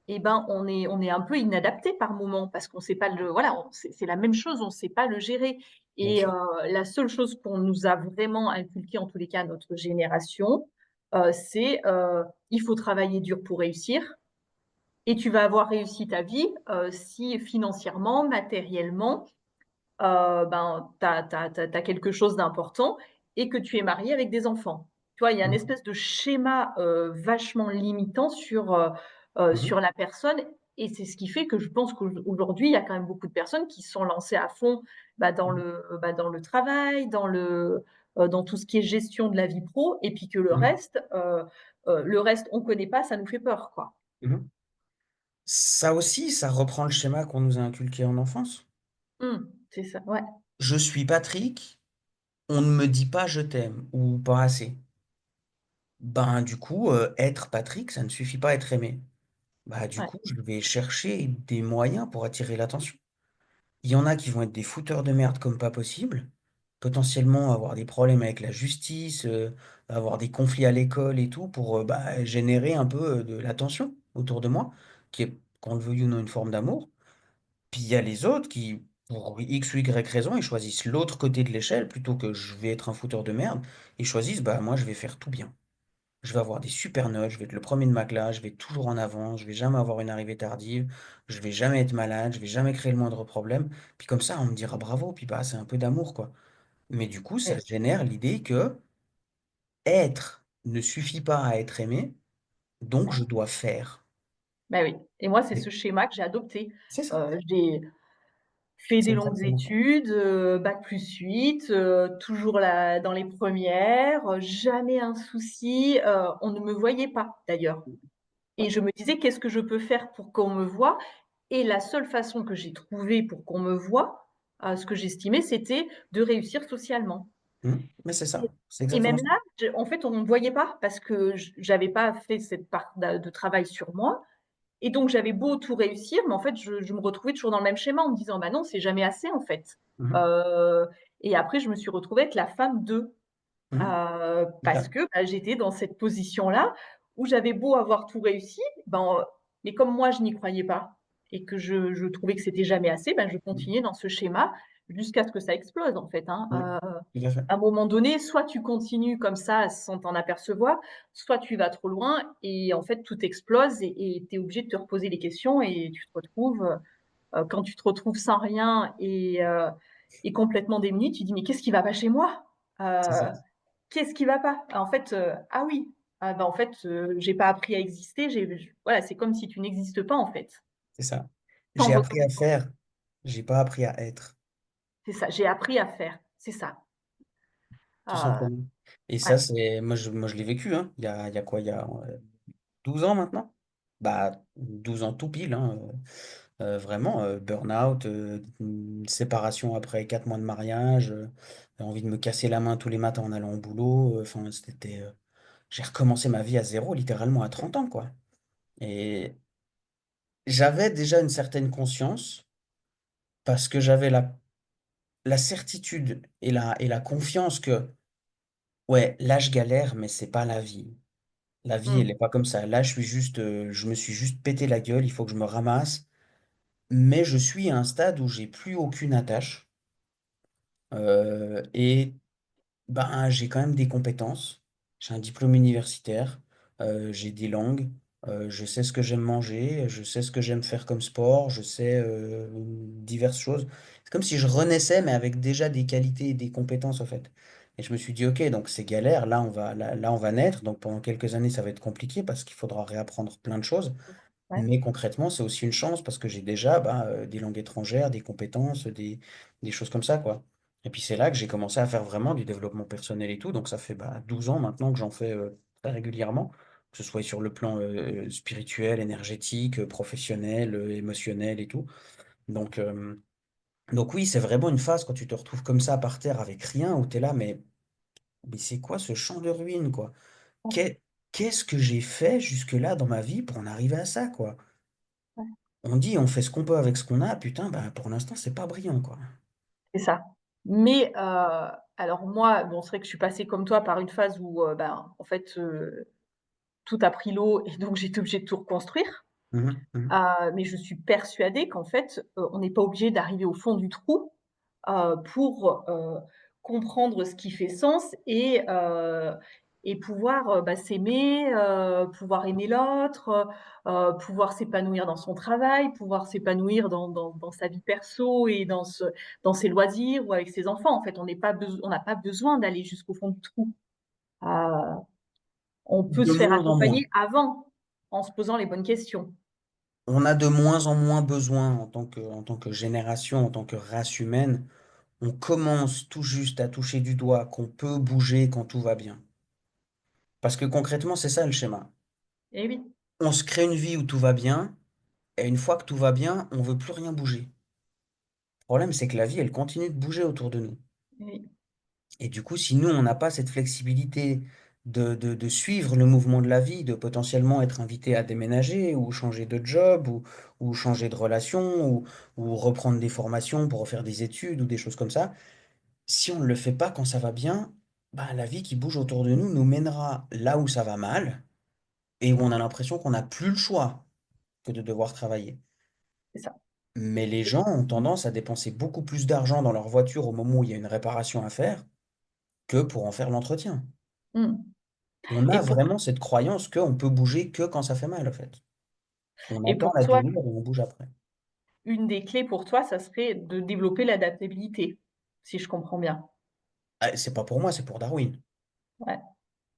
[SPEAKER 1] et ben, on est un peu inadapté par moment parce qu'on sait pas le voilà, on c'est la même chose, on sait pas le gérer
[SPEAKER 2] bien
[SPEAKER 1] et
[SPEAKER 2] sûr.
[SPEAKER 1] la seule chose qu'on nous a vraiment inculqué, en tous les cas notre génération, c'est, il faut travailler dur pour réussir et tu vas avoir réussi ta vie, si financièrement, matériellement, ben, tu as quelque chose d'important et que tu es marié avec des enfants. Tu vois? Il y a une
[SPEAKER 2] Mmh,
[SPEAKER 1] espèce de schéma, vachement limitant
[SPEAKER 2] mmh,
[SPEAKER 1] sur la personne et c'est ce qui fait que je pense qu'aujourd'hui, il y a quand même beaucoup de personnes qui se sont lancées à fond,
[SPEAKER 2] mmh,
[SPEAKER 1] dans le travail, dans tout ce qui est gestion de la vie pro et puis que
[SPEAKER 2] mmh,
[SPEAKER 1] le reste, on connaît pas, ça nous fait peur, quoi.
[SPEAKER 2] mmh. Ça aussi, ça reprend le schéma qu'on nous a inculqué en enfance.
[SPEAKER 1] Mmh, c'est ça, ouais,
[SPEAKER 2] Je suis Patrick, on ne me dit pas je t'aime ou pas assez. Ben, du coup, être Patrick, ça ne suffit pas à être aimé. Bah, du
[SPEAKER 1] ouais,
[SPEAKER 2] coup, je vais chercher des moyens pour attirer l'attention. Il y en a qui vont être des fouteurs de merde comme pas possible, potentiellement avoir des problèmes avec la justice, avoir des conflits à l'école et tout pour, bah, générer un peu, de l'attention autour de moi, qui est, qu'on le veuille ou non, une forme d'amour. Puis il y a les autres qui, pour X ou Y raison, ils choisissent l'autre côté de l'échelle plutôt que je vais être un fouteur de merde. Ils choisissent, bah moi je vais faire tout bien. Je vais avoir des super notes, je vais être le premier de ma classe, je vais être toujours en avant, je vais jamais avoir une arrivée tardive, je vais jamais être malade, je vais jamais créer le moindre problème. Puis comme ça, on me dira bravo, puis bah c'est un peu d'amour quoi. Mais du coup, ça
[SPEAKER 1] ouais,
[SPEAKER 2] génère l'idée que être ne suffit pas à être aimé, donc
[SPEAKER 1] ouais.
[SPEAKER 2] je dois faire.
[SPEAKER 1] Bah oui et moi, c'est
[SPEAKER 2] Et
[SPEAKER 1] ce schéma que j'ai adopté.
[SPEAKER 2] c'est ça,
[SPEAKER 1] J'ai fait
[SPEAKER 2] c'est
[SPEAKER 1] des longues
[SPEAKER 2] exactement ça.
[SPEAKER 1] études, bac+8, toujours là dans les premières, jamais un souci, on ne me voyait pas d'ailleurs et
[SPEAKER 2] Ouais.
[SPEAKER 1] je me disais: «Qu'est-ce que je peux faire pour qu'on me voie?» et la seule façon que j'ai trouvée pour qu'on me voie, ce que j'estimais, c'était de réussir socialement
[SPEAKER 2] Mmh. Mais c'est
[SPEAKER 1] et
[SPEAKER 2] ça, c'est
[SPEAKER 1] et
[SPEAKER 2] exactement
[SPEAKER 1] même
[SPEAKER 2] ça.
[SPEAKER 1] là, en fait, on ne me voyait pas parce que j'avais pas fait cette part de travail sur moi et donc j'avais beau tout réussir, mais en fait, je me retrouvais toujours dans le même schéma en me disant: «Bah non, c'est jamais assez en fait».
[SPEAKER 2] Mmh mh.
[SPEAKER 1] Heu et après je me suis retrouvée être la femme de.
[SPEAKER 2] Mmh.
[SPEAKER 1] Parce que, bah, j'étais dans cette position-là où j'avais beau avoir tout réussi, ben, mais comme moi je n'y croyais pas et que je trouvais que c'était jamais assez, ben, je
[SPEAKER 2] Mmh.
[SPEAKER 1] continuais dans ce schéma jusqu'à ce que ça explose en fait, hein.
[SPEAKER 2] Oui, tout à fait.
[SPEAKER 1] À un moment donné, soit tu continues comme ça sans t'en apercevoir, soit tu vas trop loin et en fait tout explose et tu es obligé de te reposer les questions et tu te retrouves, quand tu te retrouves sans rien et complètement démuni, tu dis: «Mais qu'est-ce qui va pas chez moi?»
[SPEAKER 2] C'est ça,
[SPEAKER 1] Qu'est-ce qui va pas? En fait, ah oui, ah bah, en fait, j'ai pas appris à exister, voilà, c'est comme si tu n'existes pas, en fait,
[SPEAKER 2] c'est ça.
[SPEAKER 1] sans
[SPEAKER 2] J'ai appris à
[SPEAKER 1] reconnaissance.
[SPEAKER 2] faire, j'ai pas appris à être,
[SPEAKER 1] C'est ça, j'ai appris à faire, c'est ça.
[SPEAKER 2] tout
[SPEAKER 1] Heu,
[SPEAKER 2] simplement. Et
[SPEAKER 1] ouais.
[SPEAKER 2] ça, c'est moi je l'ai vécu, hein. Il y a quoi? Il y a, 12 ans maintenant? Bah, 12 ans tout pile, hein, vraiment, burn-out, séparation après 4 mois de mariage, envie de me casser la main tous les matins en allant au boulot, enfin c'était, j'ai recommencé ma vie à zéro littéralement à 30 ans, quoi. Et j'avais déjà une certaine conscience parce que j'avais la certitude et la confiance que, ouais, là je galère, mais c'est pas la vie. La vie, elle
[SPEAKER 1] Mmh.
[SPEAKER 2] est pas comme ça. Là, je me suis juste pété la gueule, il faut que je me ramasse, mais je suis à un stade où j'ai plus aucune attache, et ben, j'ai quand même des compétences. J'ai un diplôme universitaire, j'ai des langues, je sais ce que j'aime manger, je sais ce que j'aime faire comme sport, je sais, diverses choses. C'est comme si je renaissais, mais avec déjà des qualités et des compétences, en fait. Et je me suis dit: «OK, donc c'est galère, là, on va naître, donc pendant quelques années, ça va être compliqué parce qu'il faudra réapprendre plein de choses».
[SPEAKER 1] Ouais.
[SPEAKER 2] Mais concrètement, c'est aussi une chance parce que j'ai déjà, bah, des langues étrangères, des compétences, des choses comme ça, quoi. Et puis c'est là que j'ai commencé à faire vraiment du développement personnel et tout, donc ça fait, bah, 12 ans maintenant que j'en fais, très régulièrement, que ce soit sur le plan, spirituel, énergétique, professionnel, émotionnel et tout. Donc donc oui, c'est vraiment une phase quand tu te retrouves comme ça par terre avec rien, où tu es là: «Mais c'est quoi ce champ de ruines, quoi?
[SPEAKER 1] Ouais,
[SPEAKER 2] Qu'est qu'est-ce que j'ai fait jusque-là dans ma vie pour en arriver à ça, quoi?»
[SPEAKER 1] ouais,
[SPEAKER 2] On dit: «On fait ce qu'on peut avec ce qu'on a», putain, bah, pour l'instant, c'est pas brillant, quoi.
[SPEAKER 1] c'est ça. Mais alors moi, bon, c'est vrai que je suis passée comme toi par une phase où, ben, en fait, tout a pris l'eau et donc j'étais obligée de tout reconstruire.
[SPEAKER 2] Mmh mh. Mmh.
[SPEAKER 1] Mais je suis persuadée qu'en fait, on n'est pas obligé d'arriver au fond du trou, pour, comprendre ce qui fait sens et pouvoir, bah, s'aimer, pouvoir aimer l'autre, pouvoir s'épanouir dans son travail, pouvoir s'épanouir dans sa vie perso et dans ses loisirs ou avec ses enfants. En fait, on n'a pas besoin d'aller jusqu'au fond du trou. Heu, on peut
[SPEAKER 2] De
[SPEAKER 1] se faire
[SPEAKER 2] moins en moins.
[SPEAKER 1] accompagner avant, en se posant les bonnes questions.
[SPEAKER 2] On a de moins en moins besoin en tant que génération, en tant que race humaine, on commence tout juste à toucher du doigt qu'on peut bouger quand tout va bien. Parce que concrètement, c'est ça le schéma.
[SPEAKER 1] Eh oui,
[SPEAKER 2] On se crée une vie où tout va bien et une fois que tout va bien, on veut plus rien bouger. Le problème, c'est que la vie, elle continue de bouger autour de nous.
[SPEAKER 1] oui,
[SPEAKER 2] Et du coup, si nous, on n'a pas cette flexibilité de suivre le mouvement de la vie, de potentiellement être invité à déménager ou changer de job ou changer de relation ou reprendre des formations pour refaire des études ou des choses comme ça, si on ne le fait pas quand ça va bien, bah, la vie qui bouge autour de nous nous mènera là où ça va mal et où on a l'impression qu'on n'a plus le choix que de devoir travailler.
[SPEAKER 1] c'est ça.
[SPEAKER 2] Mais les gens ont tendance à dépenser beaucoup plus d'argent dans leur voiture au moment où il y a une réparation à faire que pour en faire l'entretien.
[SPEAKER 1] Mmh.
[SPEAKER 2] On
[SPEAKER 1] Et
[SPEAKER 2] a
[SPEAKER 1] pour
[SPEAKER 2] vraiment cette croyance qu'on peut bouger que quand ça fait mal, en fait. On
[SPEAKER 1] et
[SPEAKER 2] attend
[SPEAKER 1] pour
[SPEAKER 2] la
[SPEAKER 1] toi,
[SPEAKER 2] douleur et on bouge après.
[SPEAKER 1] une des clés pour toi, ça serait de développer l'adaptabilité, si je comprends bien?
[SPEAKER 2] Ah, c'est pas pour moi, c'est pour Darwin,
[SPEAKER 1] Ouais,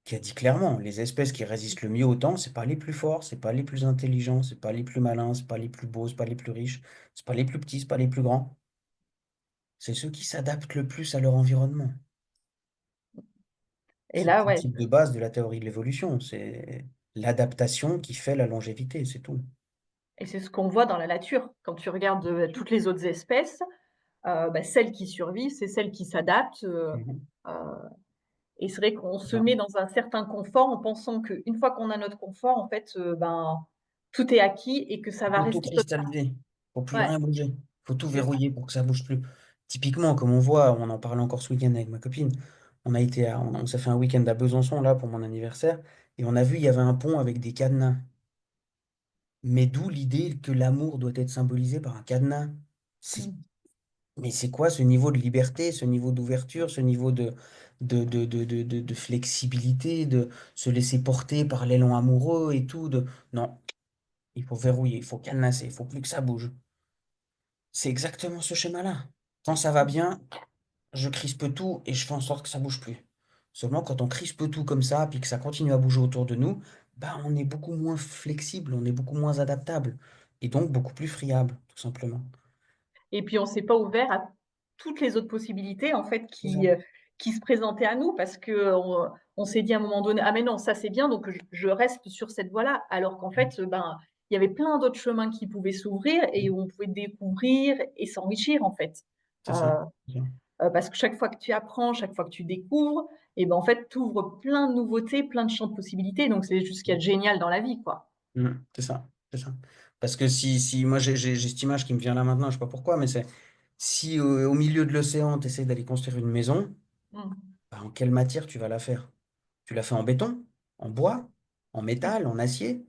[SPEAKER 2] qui a dit clairement: «Les espèces qui résistent le mieux au temps, c'est pas les plus forts, c'est pas les plus intelligents, c'est pas les plus malins, c'est pas les plus beaux, c'est pas les plus riches, c'est pas les plus petits, c'est pas les plus grands. C'est ceux qui s'adaptent le plus à leur environnement».
[SPEAKER 1] et
[SPEAKER 2] C'est le
[SPEAKER 1] là, ouais,
[SPEAKER 2] principe de base de la théorie de l'évolution, c'est l'adaptation qui fait la longévité, c'est tout.
[SPEAKER 1] et c'est ce qu'on voit dans la nature. Quand tu regardes, toutes les autres espèces, bah, celles qui survivent, c'est celles qui s'adaptent,
[SPEAKER 2] Mmh mh.
[SPEAKER 1] heu et c'est vrai qu'on
[SPEAKER 2] C'est
[SPEAKER 1] se
[SPEAKER 2] ça.
[SPEAKER 1] met dans un certain confort en pensant qu'une fois qu'on a notre confort, en fait, ben, tout est acquis et que ça
[SPEAKER 2] Il
[SPEAKER 1] va
[SPEAKER 2] faut tout
[SPEAKER 1] rester comme ça.
[SPEAKER 2] cristalliser. Faut plus
[SPEAKER 1] Ouais,
[SPEAKER 2] rien bouger. Faut tout
[SPEAKER 1] c'est ça.
[SPEAKER 2] verrouiller pour que ça bouge plus. Typiquement, comme on voit, on en parlait encore ce week-end avec ma copine. On s'est fait un week-end à Besançon là pour mon anniversaire et on a vu il y avait un pont avec des cadenas. Mais d'où l'idée que l'amour doit être symbolisé par un cadenas? C'est-
[SPEAKER 1] Mmh.
[SPEAKER 2] Mais c'est quoi ce niveau de liberté, ce niveau d'ouverture, ce niveau de flexibilité, de se laisser porter par l'élan amoureux et tout, Non, il faut verrouiller, il faut cadenasser, il faut plus que ça bouge. C'est exactement ce schéma-là. Quand ça va bien, je crispe tout et je fais en sorte que ça bouge plus. Seulement quand on crispe tout comme ça, puis que ça continue à bouger autour de nous, bah on est beaucoup moins flexible, on est beaucoup moins adaptable et donc beaucoup plus friable, tout simplement.
[SPEAKER 1] Et puis on s'est pas ouvert à toutes les autres possibilités en fait
[SPEAKER 2] C'est ça.
[SPEAKER 1] qui se présentaient à nous parce qu'on s'est dit à un moment donné: «Ah mais non, ça c'est bien donc je reste sur cette voie-là». Alors qu'en fait, ben, il y avait plein d'autres chemins qui pouvaient s'ouvrir et où on pouvait découvrir et s'enrichir en fait.
[SPEAKER 2] C'est ça.
[SPEAKER 1] Heu
[SPEAKER 2] C'est ça.
[SPEAKER 1] parce que chaque fois que tu apprends, chaque fois que tu découvres et ben, en fait, tu ouvres plein de nouveautés, plein de champs de possibilités donc c'est juste ce qu'il y a de génial dans la vie, quoi.
[SPEAKER 2] C'est ça. C'est ça. Parce que si moi j'ai cette image qui me vient là maintenant, je sais pas pourquoi, mais c'est si au milieu de l'océan, tu essaies d'aller construire une maison,
[SPEAKER 1] Mmh.
[SPEAKER 2] bah, en quelle matière tu vas la faire? Tu la fais en béton, en bois, en métal, en acier?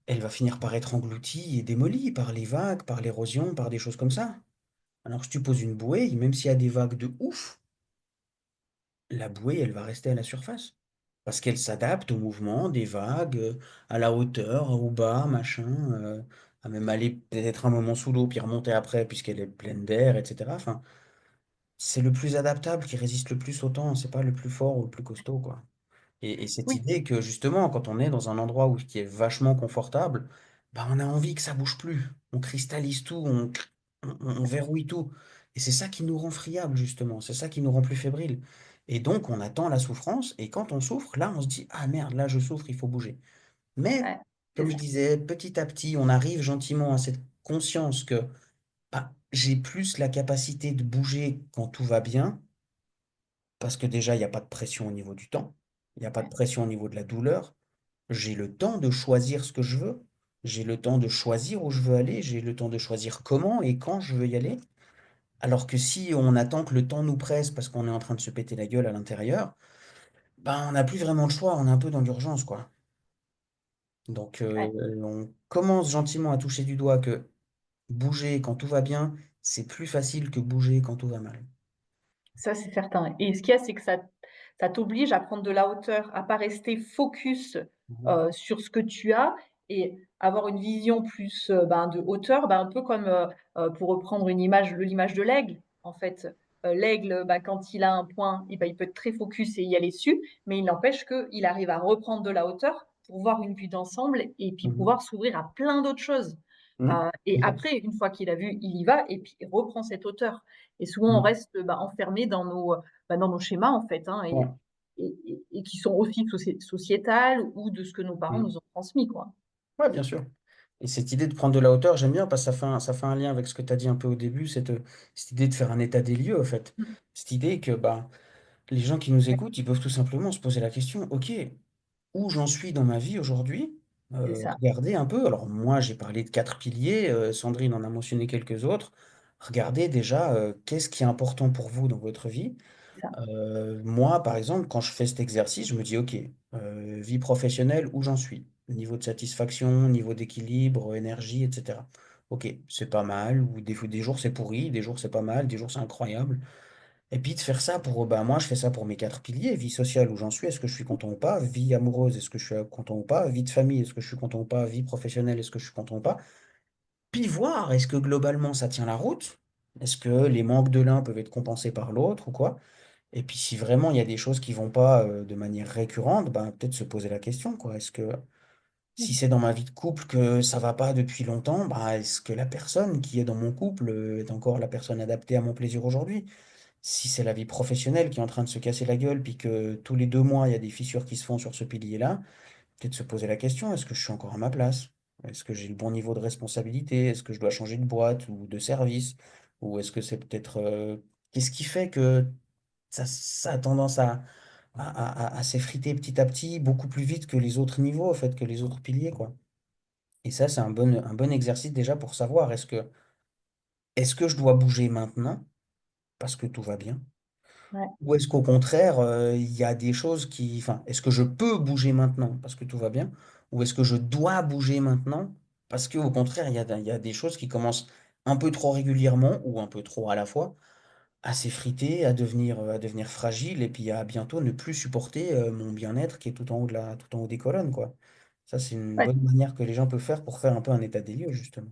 [SPEAKER 2] Elle va finir par être engloutie et démolie par les vagues, par l'érosion, par des choses comme ça. Alors si tu poses une bouée, même s'il y a des vagues de ouf, la bouée, elle va rester à la surface. Parce qu'elle s'adapte au mouvement des vagues, à la hauteur, au bas, machin, à même aller peut-être un moment sous l'eau, puis remonter après, puisqu'elle est pleine d'air, etc. Enfin, c'est le plus adaptable qui résiste le plus au temps, c'est pas le plus fort ou le plus costaud, quoi. Et cette
[SPEAKER 1] Oui,
[SPEAKER 2] idée que justement, quand on est dans un endroit qui est vachement confortable, bah, on a envie que ça bouge plus. On cristallise tout, on verrouille tout. Et c'est ça qui nous rend friables, justement. C'est ça qui nous rend plus fébriles. Et donc, on attend la souffrance. Et quand on souffre, là, on se dit, ah merde, là, je souffre, il faut bouger. Mais,
[SPEAKER 1] ouais, c'est
[SPEAKER 2] comme je
[SPEAKER 1] ça.
[SPEAKER 2] disais, petit à petit, on arrive gentiment à cette conscience que bah, j'ai plus la capacité de bouger quand tout va bien parce que déjà, il n'y a pas de pression au niveau du temps, il n'y a pas de
[SPEAKER 1] Ouais.
[SPEAKER 2] pression au niveau de la douleur. J'ai le temps de choisir ce que je veux, j'ai le temps de choisir où je veux aller, j'ai le temps de choisir comment et quand je veux y aller. Alors que si on attend que le temps nous presse parce qu'on est en train de se péter la gueule à l'intérieur, ben on n'a plus vraiment le choix, on est un peu dans l'urgence, quoi. Donc
[SPEAKER 1] Ouais.
[SPEAKER 2] on commence gentiment à toucher du doigt que bouger quand tout va bien, c'est plus facile que bouger quand tout va mal.
[SPEAKER 1] Ça, c'est certain et ce qu'il y a, c'est que ça t'oblige à prendre de la hauteur, à pas rester focus,
[SPEAKER 2] Mhm.
[SPEAKER 1] sur ce que tu as et avoir une vision plus, ben, de hauteur, ben, un peu comme, pour reprendre une image l'image de l'aigle, en fait. L'aigle, bah, quand il a un point et ben, il peut être très focus et y aller dessus, mais il n'empêche qu'il arrive à reprendre de la hauteur pour voir une vue d'ensemble et puis
[SPEAKER 2] Mhm.
[SPEAKER 1] pouvoir s'ouvrir à plein d'autres choses.
[SPEAKER 2] Mhm.
[SPEAKER 1] Et
[SPEAKER 2] Exact.
[SPEAKER 1] après, une fois qu'il a vu, il y va et puis il reprend cette hauteur. Et souvent, on
[SPEAKER 2] Mhm.
[SPEAKER 1] reste, bah, enfermé dans nos schémas, en fait, hein,
[SPEAKER 2] Ouais.
[SPEAKER 1] et qui sont aussi sociétales ou de ce que nos parents
[SPEAKER 2] Mhm.
[SPEAKER 1] nous ont transmis, quoi.
[SPEAKER 2] Ouais, bien sûr. Et cette idée de prendre de la hauteur, j'aime bien parce que ça fait un lien avec ce que tu as dit un peu au début, cette idée de faire un état des lieux, en fait.
[SPEAKER 1] Mmh.
[SPEAKER 2] Cette idée que bah, les gens qui nous
[SPEAKER 1] Ouais,
[SPEAKER 2] écoutent, ils peuvent tout simplement se poser la question, OK, où j'en suis dans ma vie aujourd'hui?
[SPEAKER 1] c'est ça,
[SPEAKER 2] Regardez un peu. Alors moi, j'ai parlé de 4 piliers, Sandrine en a mentionné quelques autres. Regardez déjà, qu'est-ce qui est important pour vous dans votre vie?
[SPEAKER 1] c'est ça.
[SPEAKER 2] Moi, par exemple, quand je fais cet exercice, je me dis, OK, vie professionnelle, où j'en suis? Niveau de satisfaction, niveau d'équilibre, énergie, etc. OK, c'est pas mal, ou des jours c'est pourri, des jours c'est pas mal, des jours c'est incroyable. Et puis de faire ça pour, bah, moi je fais ça pour mes 4 piliers, vie sociale, où j'en suis, est-ce que je suis content ou pas? Vie amoureuse, est-ce que je suis content ou pas? Vie de famille, est-ce que je suis content ou pas? Vie professionnelle, est-ce que je suis content ou pas? Puis voir, est-ce que globalement ça tient la route? Est-ce que les manques de l'un peuvent être compensés par l'autre ou quoi? Et puis si vraiment il y a des choses qui vont pas de manière récurrente, ben, peut-être se poser la question, quoi. Est-ce que si
[SPEAKER 1] Mmh.
[SPEAKER 2] c'est dans ma vie de couple que ça va pas depuis longtemps, ben, est-ce que la personne qui est dans mon couple est encore la personne adaptée à mon plaisir aujourd'hui? Si c'est la vie professionnelle qui est en train de se casser la gueule, puis que tous les 2 mois, il y a des fissures qui se font sur ce pilier-là, peut-être se poser la question, est-ce que je suis encore à ma place? Est-ce que j'ai le bon niveau de responsabilité? Est-ce que je dois changer de boîte ou de service? Ou est-ce que c'est peut-être... qu'est-ce qui fait que ça a tendance à s'effriter petit à petit, beaucoup plus vite que les autres niveaux, en fait, que les autres piliers, quoi. Et ça, c'est un bon exercice déjà pour savoir est-ce que je dois bouger maintenant parce que tout va bien?
[SPEAKER 1] Ouais.
[SPEAKER 2] Ou est-ce qu'au contraire, il y a des choses qui... Enfin, est-ce que je peux bouger maintenant parce que tout va bien? Ou est-ce que je dois bouger maintenant parce qu'au contraire, il y a des choses qui commencent un peu trop régulièrement ou un peu trop à la fois à s'effriter, à devenir fragile et puis à bientôt ne plus supporter mon bien-être qui est tout en haut tout en haut des colonnes, quoi. Ça, c'est une
[SPEAKER 1] Ouais.
[SPEAKER 2] bonne manière que les gens peuvent faire pour faire un peu un état des lieux, justement.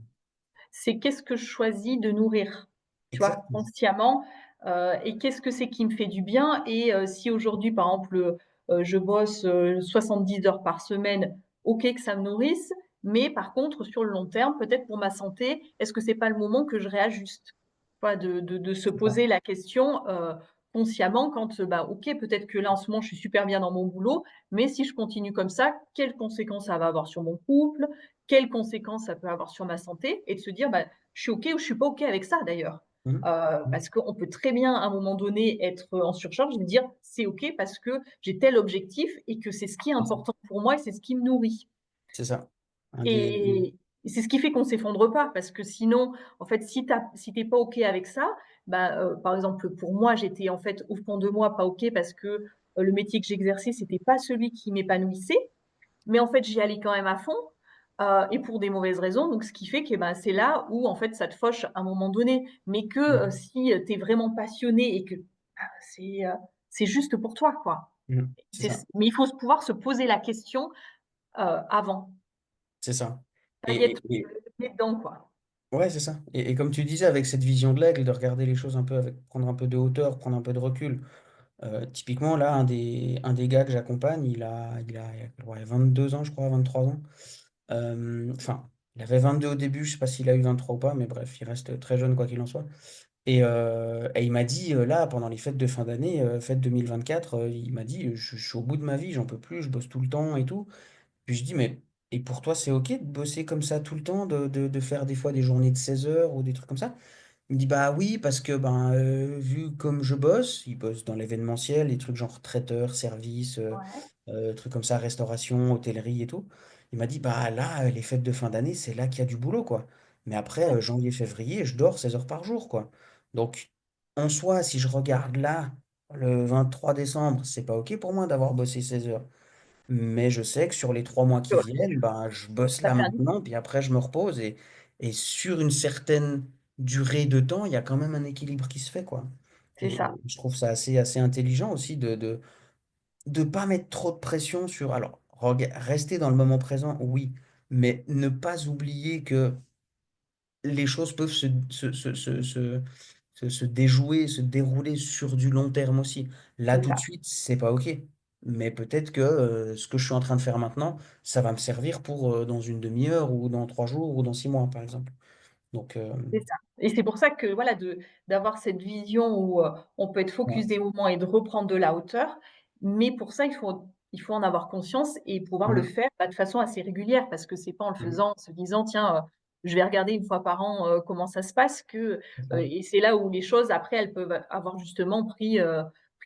[SPEAKER 1] C'est qu'est-ce que je choisis de nourrir, tu vois?
[SPEAKER 2] Exactement.
[SPEAKER 1] Consciemment, et qu'est-ce que c'est qui me fait du bien et si aujourd'hui, par exemple, je bosse, 70 heures par semaine, OK que ça me nourrisse, mais par contre, sur le long terme, peut-être pour ma santé, est-ce que c'est pas le moment que je réajuste? Tu vois? De se
[SPEAKER 2] C'est ça.
[SPEAKER 1] poser la question, consciemment quand, bah, OK, peut-être que là, en ce moment, je suis super bien dans mon boulot, mais si je continue comme ça, quelles conséquences ça va avoir sur mon couple? Quelles conséquences ça peut avoir sur ma santé? Et de se dire: «Bah, je suis OK ou je suis pas OK avec ça d'ailleurs».
[SPEAKER 2] Mhm. Mhm.
[SPEAKER 1] Parce qu'on peut très bien, à un moment donné, être en surcharge et me dire: «C'est OK parce que j'ai tel objectif et que c'est ce qui est
[SPEAKER 2] C'est ça.
[SPEAKER 1] important pour moi et c'est ce qui me nourrit».
[SPEAKER 2] C'est ça. Un des...
[SPEAKER 1] Et c'est ce qui fait qu'on s'effondre pas parce que sinon, en fait, si tu es pas OK avec ça, bah, par exemple, pour moi, j'étais en fait au fond de moi pas OK parce que, le métier que j'exerçais, c'était pas celui qui m'épanouissait. Mais en fait, j'y allais quand même à fond, et pour des mauvaises raisons. Donc ce qui fait que, bah, c'est là où en fait ça te fauche à un moment donné. Mais que,
[SPEAKER 2] Mhm.
[SPEAKER 1] si, tu es vraiment passionné et que, bah, c'est juste pour toi, quoi.
[SPEAKER 2] Mhm. C'est
[SPEAKER 1] C'est
[SPEAKER 2] ça.
[SPEAKER 1] mais il faut pouvoir se poser la question, avant,
[SPEAKER 2] C'est ça.
[SPEAKER 1] pas y être
[SPEAKER 2] Et
[SPEAKER 1] le nez dedans, quoi.
[SPEAKER 2] ouais, c'est ça. Et comme tu disais, avec cette vision de l'aigle, de regarder les choses un peu avec, prendre un peu de hauteur, prendre un peu de recul. Typiquement, là, un des gars que j'accompagne, ouais, 22 ans, je crois, 23 ans. Enfin, il avait 22 au début, je sais pas s'il a eu 23 ou pas, mais bref, il reste très jeune quoi qu'il en soit. Et il m'a dit, là, pendant les fêtes de fin d'année, fête 2024, il m'a dit, je suis au bout de ma vie, j'en peux plus, je bosse tout le temps et tout. Puis je dis, mais et pour toi, c'est OK de bosser comme ça tout le temps, de faire des fois des journées de 16 heures ou des trucs comme ça? Il me dit, bah oui, parce que ben, vu comme je bosse, il bosse dans l'événementiel, les trucs genre traiteur, service,
[SPEAKER 1] Ouais,
[SPEAKER 2] trucs comme ça, restauration, hôtellerie et tout. Il m'a dit, bah là, les fêtes de fin d'année, c'est là qu'il y a du boulot, quoi. Mais après,
[SPEAKER 1] ouais,
[SPEAKER 2] janvier, février, je dors 16 heures par jour, quoi. Donc, en soi, si je regarde là, le 23 décembre, c'est pas OK pour moi d'avoir bossé 16 heures. Mais je sais que sur les 3 mois qui
[SPEAKER 1] ouais,
[SPEAKER 2] viennent, ben, je bosse
[SPEAKER 1] ça
[SPEAKER 2] là
[SPEAKER 1] fait un
[SPEAKER 2] maintenant, puis après je me repose. Et sur une certaine durée de temps, il y a quand même un équilibre qui se fait, quoi.
[SPEAKER 1] c'est ça,
[SPEAKER 2] Et je trouve ça assez intelligent aussi de pas mettre trop de pression sur... Alors, rester dans le moment présent, oui, mais ne pas oublier que les choses peuvent se déjouer, se dérouler sur du long terme aussi. Là,
[SPEAKER 1] c'est
[SPEAKER 2] tout de
[SPEAKER 1] ça.
[SPEAKER 2] suite, c'est pas OK. Mais peut-être que ce que je suis en train de faire maintenant, ça va me servir pour dans une demi-heure ou dans 3 jours ou dans 6 mois, par exemple. Donc,
[SPEAKER 1] C'est ça et c'est pour ça que voilà, d'avoir cette vision où, on peut être
[SPEAKER 2] ouais.
[SPEAKER 1] focus des moments et de reprendre de la hauteur, mais pour ça, il faut en avoir conscience et pouvoir le
[SPEAKER 2] Mhm.
[SPEAKER 1] faire, bah, de façon assez régulière parce que c'est pas en le
[SPEAKER 2] Mhm.
[SPEAKER 1] faisant, en se disant: «Tiens, je vais regarder une fois par an, comment ça se passe»
[SPEAKER 2] C'est ça.
[SPEAKER 1] et c'est là où les choses après elles peuvent avoir justement pris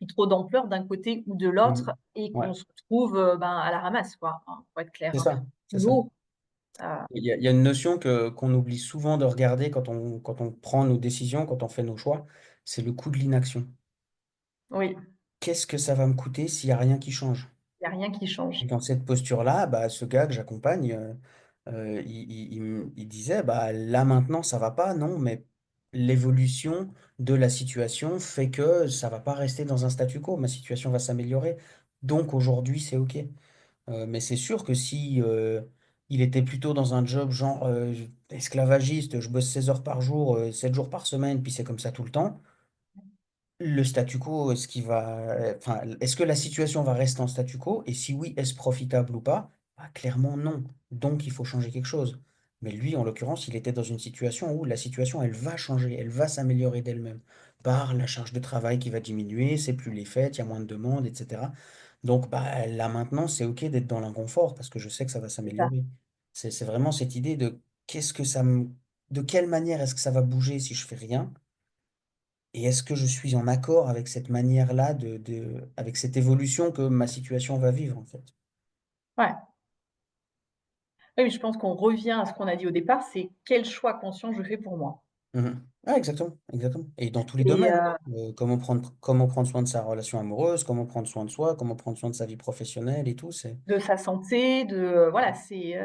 [SPEAKER 1] trop d'ampleur d'un côté ou de l'autre
[SPEAKER 2] Mhm.
[SPEAKER 1] et
[SPEAKER 2] Ouais,
[SPEAKER 1] qu'on se retrouve, ben, à la ramasse quoi, hein, pour être clair,
[SPEAKER 2] c'est
[SPEAKER 1] hein.
[SPEAKER 2] ça. C'est ça.
[SPEAKER 1] Boulot, heu,
[SPEAKER 2] Il y a une notion qu'on oublie souvent de regarder quand on prend nos décisions, quand on fait nos choix, c'est le coût de l'inaction.
[SPEAKER 1] oui,
[SPEAKER 2] Qu'est-ce que ça va me coûter s'il n'y a rien qui change?
[SPEAKER 1] il y a rien qui
[SPEAKER 2] Et
[SPEAKER 1] change.
[SPEAKER 2] dans cette posture-là, bah, ce gars que j'accompagne, il disait: «Bah, là, maintenant, ça va pas, non, mais l'évolution de la situation fait que ça va pas rester dans un statu quo. Ma situation va s'améliorer. Donc aujourd'hui, c'est OK». Mais c'est sûr que si, il était plutôt dans un job genre, esclavagiste, je bosse 16 heures par jour, 7 jours par semaine, puis c'est comme ça tout le temps, le statu quo, est-ce qu'il va, enfin, est-ce que la situation va rester en statu quo? Et si oui, est-ce profitable ou pas? Bah, clairement non. Donc il faut changer quelque chose. Mais lui, en l'occurrence, il était dans une situation où la situation, elle va changer, elle va s'améliorer d'elle-même. Par la charge de travail qui va diminuer, c'est plus les fêtes, il y a moins de demandes, etc. Donc bah, là maintenant, c'est OK d'être dans l'inconfort parce que je sais que ça va
[SPEAKER 1] C'est ça.
[SPEAKER 2] s'améliorer. C'est vraiment cette idée de qu'est-ce que ça me... de quelle manière est-ce que ça va bouger si je fais rien? Et est-ce que je suis en accord avec cette manière-là avec cette évolution que ma situation va vivre, en fait?
[SPEAKER 1] Ouais. Oui, mais je pense qu'on revient à ce qu'on a dit au départ, c'est quel choix conscient je fais pour moi?
[SPEAKER 2] Mmh. Ouais, exactement, exactement et dans tous les
[SPEAKER 1] Et
[SPEAKER 2] domaines, comment prendre soin de sa relation amoureuse, comment prendre soin de soi, comment prendre soin de sa vie professionnelle et tout, c'est
[SPEAKER 1] de sa santé, voilà, c'est,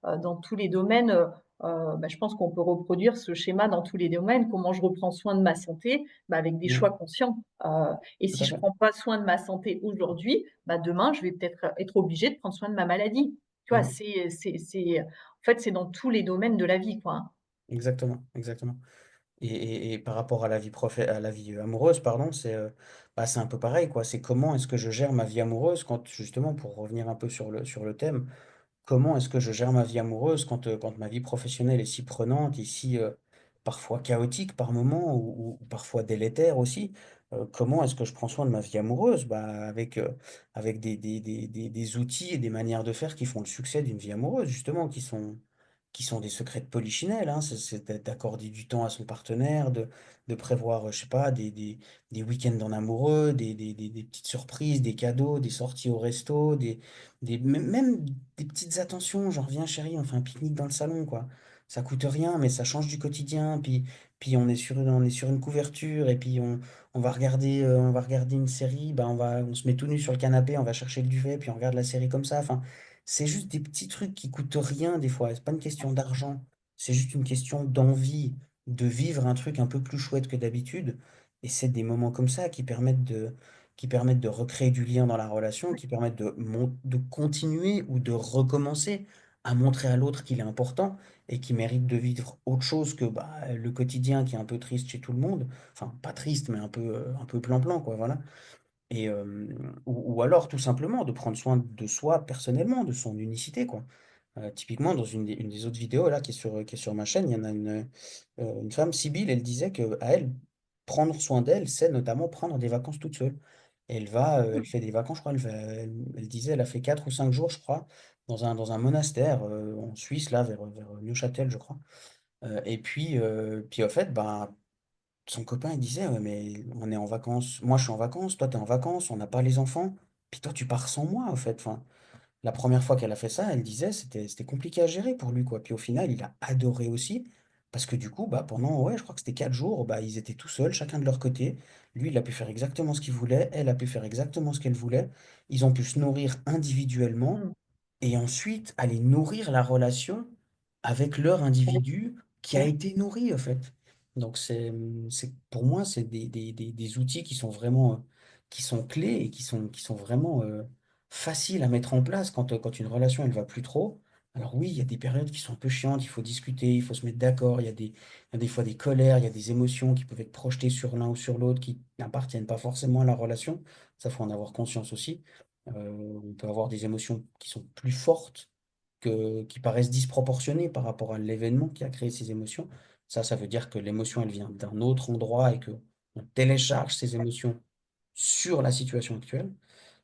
[SPEAKER 1] dans tous les domaines, bah, je pense qu'on peut reproduire ce schéma dans tous les domaines. Comment je reprends soin de ma santé? Bah, avec des choix
[SPEAKER 2] mmh,
[SPEAKER 1] conscients, et
[SPEAKER 2] tout
[SPEAKER 1] si
[SPEAKER 2] à
[SPEAKER 1] je
[SPEAKER 2] fait.
[SPEAKER 1] prends pas soin de ma santé aujourd'hui, bah, demain, je vais peut-être être obligée de prendre soin de ma maladie. Tu vois?
[SPEAKER 2] Mmh.
[SPEAKER 1] En fait, c'est dans tous les domaines de la vie, quoi, hein.
[SPEAKER 2] Exactement, exactement et par rapport à la vie, amoureuse, pardon, c'est un peu pareil, quoi. C'est comment est-ce que je gère ma vie amoureuse quand justement, pour revenir un peu sur le thème, comment est-ce que je gère ma vie amoureuse quand ma vie professionnelle est si prenante et si, parfois chaotique par moments ou parfois délétère aussi? Comment est-ce que je prends soin de ma vie amoureuse? Avec des outils et des manières de faire qui font le succès d'une vie amoureuse justement, qui sont des secrets de polichinelle, hein. C'est d'accorder du temps à son partenaire, de prévoir, je sais pas, des week-ends en amoureux, des petites surprises, des cadeaux, des sorties au resto, même des petites attentions, genre: «Viens chérie, on fait un pique-nique dans le salon», quoi. Ça coûte rien, mais ça change du quotidien, puis on est sur une couverture et puis on va regarder une série, bah, on se met tout nu sur le canapé, on va chercher le duvet, puis on regarde la série comme ça. Enfin, c'est juste des petits trucs qui coûtent rien des fois. C'est pas une question d'argent, c'est juste une question d'envie de vivre un truc un peu plus chouette que d'habitude et c'est des moments comme ça qui permettent de recréer du lien dans la relation, qui permettent de continuer ou de recommencer à montrer à l'autre qu'il est important et qu'il mérite de vivre autre chose que, bah, le quotidien qui est un peu triste chez tout le monde. Enfin, pas triste, mais un peu plan-plan, quoi, voilà. Ou alors tout simplement de prendre soin de soi personnellement, de son unicité, quoi. Typiquement dans une des autres vidéos là qui est sur ma chaîne, il y en a une femme, Sibylle, elle disait qu'à elle, prendre soin d'elle, c'est notamment prendre des vacances toute seule. Elle fait des vacances, je crois, elle disait, elle a fait 4 ou 5 jours, je crois, dans un monastère, en Suisse là, vers Neuchâtel, je crois. Et puis en fait, ben, son copain, il disait: «Ouais, mais on est en vacances, moi je suis en vacances, toi tu es en vacances, on n'a pas les enfants, puis toi tu pars sans moi, en fait». Enfin, la première fois qu'elle a fait ça, elle disait c'était compliqué à gérer pour lui, quoi. Puis au final, il a adoré aussi parce que du coup, bah, pendant, ouais, je crois que c'était 4 jours, bah, ils étaient tout seuls, chacun de leur côté. Lui, il a pu faire exactement ce qu'il voulait, elle a pu faire exactement ce qu'elle voulait. Ils ont pu se nourrir individuellement
[SPEAKER 1] Mmh.
[SPEAKER 2] et ensuite aller nourrir la relation avec leur individu qui a
[SPEAKER 1] Ouais.
[SPEAKER 2] été nourri, en fait. Donc pour moi, c'est des outils qui sont vraiment, qui sont clés et qui sont vraiment, faciles à mettre en place quand une relation elle va plus trop. Alors oui, il y a des périodes qui sont un peu chiantes, il faut discuter, il faut se mettre d'accord, il y a des fois des colères, il y a des émotions qui peuvent être projetées sur l'un ou sur l'autre qui n'appartiennent pas forcément à la relation. Ça, faut en avoir conscience aussi. On peut avoir des émotions qui sont plus fortes qui paraissent disproportionnées par rapport à l'événement qui a créé ces émotions. Ça veut dire que l'émotion, elle vient d'un autre endroit et que on télécharge ces émotions sur la situation actuelle.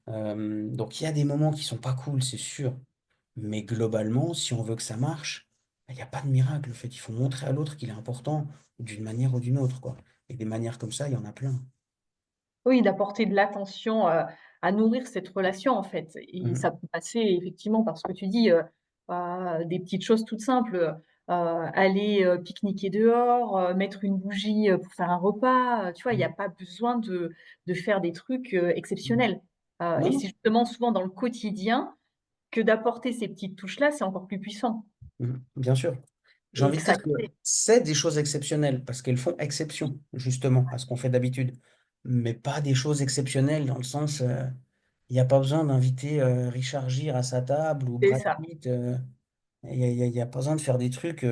[SPEAKER 2] Donc il y a des moments qui sont pas cool, c'est sûr. Mais globalement, si on veut que ça marche, bah, il n'y a pas de miracle. En fait, il faut montrer à l'autre qu'il est important d'une manière ou d'une autre, quoi. Et des manières comme ça, il y en a plein.
[SPEAKER 1] Oui, d'apporter de l'attention, à nourrir cette relation, en fait, et
[SPEAKER 2] Mhm.
[SPEAKER 1] ça peut passer effectivement par ce que tu dis, des petites choses toutes simples, aller, pique-niquer dehors, mettre une bougie, pour faire un repas, tu vois? Il y a
[SPEAKER 2] Mhm.
[SPEAKER 1] pas besoin de faire des trucs,
[SPEAKER 2] Mhm.
[SPEAKER 1] exceptionnels,
[SPEAKER 2] Non,
[SPEAKER 1] et
[SPEAKER 2] non.
[SPEAKER 1] c'est justement souvent dans le quotidien que d'apporter ces petites touches-là, c'est encore plus puissant
[SPEAKER 2] Bien sûr. J'ai
[SPEAKER 1] et
[SPEAKER 2] envie
[SPEAKER 1] que
[SPEAKER 2] de
[SPEAKER 1] ça
[SPEAKER 2] dire que
[SPEAKER 1] crée.
[SPEAKER 2] c'est des choses exceptionnelles parce qu'elles font
[SPEAKER 1] Oui,
[SPEAKER 2] exception, justement, à ce qu'on fait d'habitude. Mais pas des choses exceptionnelles dans le sens, il y a pas besoin d'inviter, Richard Gere à sa table ou
[SPEAKER 1] c'est
[SPEAKER 2] Brad
[SPEAKER 1] ça.
[SPEAKER 2] Pitt, il y a pas besoin de faire des trucs,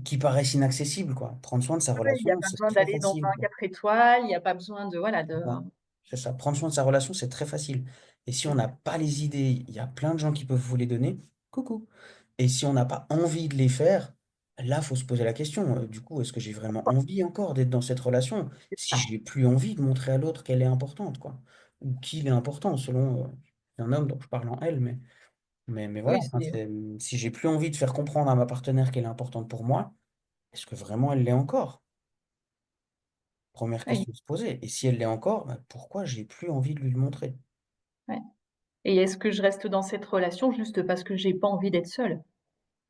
[SPEAKER 2] qui paraissent inaccessibles, quoi. Prendre soin de sa
[SPEAKER 1] Ouais, il y a
[SPEAKER 2] relation,
[SPEAKER 1] pas
[SPEAKER 2] c'est
[SPEAKER 1] besoin
[SPEAKER 2] très
[SPEAKER 1] d'aller dans
[SPEAKER 2] facile,
[SPEAKER 1] un
[SPEAKER 2] quoi.
[SPEAKER 1] 4 étoiles, il y a pas besoin de voilà,
[SPEAKER 2] C'est
[SPEAKER 1] de
[SPEAKER 2] ça. C'est ça. Prendre soin de sa relation, c'est très facile. Et si on n'a pas les idées, il y a plein de gens qui peuvent vous les donner. Coucou. Et si on n'a pas envie de les faire, là, faut se poser la question. Du coup, est-ce que j'ai vraiment envie encore d'être dans cette relation?
[SPEAKER 1] c'est
[SPEAKER 2] Si
[SPEAKER 1] ça.
[SPEAKER 2] je n'ai plus envie de montrer à l'autre qu'elle est importante, quoi. Ou qu'il est important, selon, c'est un homme, donc je parle en elle, mais voilà.
[SPEAKER 1] Oui,
[SPEAKER 2] Enfin,
[SPEAKER 1] c'est
[SPEAKER 2] si j'ai plus envie de faire comprendre à ma partenaire qu'elle est importante pour moi, est-ce que vraiment elle l'est encore? Première
[SPEAKER 1] oui,
[SPEAKER 2] question à se poser. Et si elle l'est encore, bah, pourquoi j'ai plus envie de lui le montrer?
[SPEAKER 1] ouais. Et est-ce que je reste dans cette relation juste parce que j'ai pas envie d'être seule?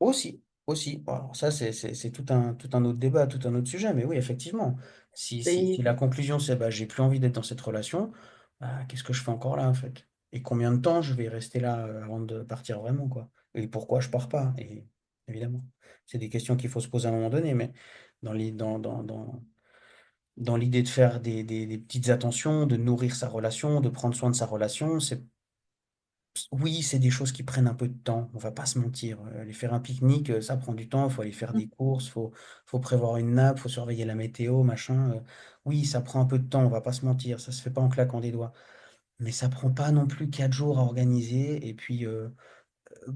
[SPEAKER 2] Aussi, aussi. Bon alors ça, c'est tout un autre débat, tout un autre sujet, mais oui, effectivement. Si
[SPEAKER 1] C'est
[SPEAKER 2] la conclusion c'est: «Bah, j'ai plus envie d'être dans cette relation», bah, qu'est-ce que je fais encore là, en fait? Et combien de temps je vais rester là, avant de partir vraiment, quoi? Et pourquoi je pars pas? Et évidemment, c'est des questions qu'il faut se poser à un moment donné, mais dans l'i dans l'idée de faire des petites attentions, de nourrir sa relation, de prendre soin de sa relation, oui, c'est des choses qui prennent un peu de temps, on va pas se mentir, aller faire un pique-nique, ça prend du temps, il faut aller faire
[SPEAKER 1] mmh,
[SPEAKER 2] des courses, faut prévoir une nappe, faut surveiller la météo, machin, oui, ça prend un peu de temps, on va pas se mentir, ça se fait pas en claquant des doigts. Mais ça prend pas non plus 4 jours à organiser et puis,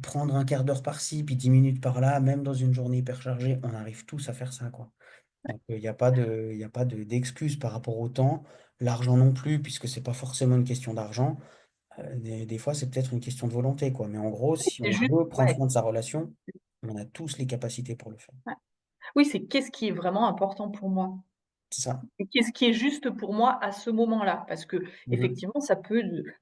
[SPEAKER 2] prendre un quart d'heure par-ci, puis 10 minutes par-là, même dans une journée hyper chargée, on arrive tous à faire ça, quoi. Donc, il y a pas de d'excuse par rapport au temps, l'argent non plus, puisque c'est pas forcément une question d'argent. Des fois, c'est peut-être une question de volonté, quoi, mais en gros, si
[SPEAKER 1] c'est
[SPEAKER 2] on
[SPEAKER 1] juste
[SPEAKER 2] veut prendre
[SPEAKER 1] ouais,
[SPEAKER 2] soin de sa relation, on a tous les capacités pour le faire.
[SPEAKER 1] ouais. Oui, c'est qu'est-ce qui est vraiment important pour moi?
[SPEAKER 2] C'est ça.
[SPEAKER 1] Et qu'est-ce qui est juste pour moi à ce moment-là? Parce
[SPEAKER 2] Mmh mh.
[SPEAKER 1] qu'effectivement,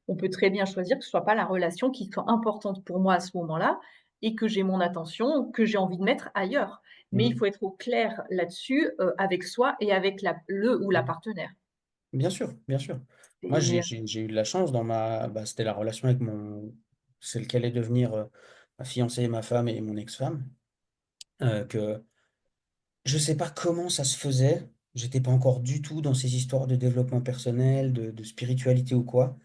[SPEAKER 1] on peut très bien choisir que ce soit pas la relation qui soit importante pour moi à ce moment-là et que j'ai mon attention, que j'ai envie de mettre ailleurs. Mais il
[SPEAKER 2] Mmh.
[SPEAKER 1] faut être au clair là-dessus, avec soi et avec le ou la
[SPEAKER 2] Mmh.
[SPEAKER 1] partenaire.
[SPEAKER 2] Bien sûr, bien sûr. Moi,
[SPEAKER 1] Et
[SPEAKER 2] j'ai eu de la chance dans c'était la relation avec celle qui allait devenir, ma fiancée, ma femme et mon ex-femme, que je sais pas comment ça se faisait. J'étais pas encore du tout dans ces histoires de développement personnel, de spiritualité ou quoi.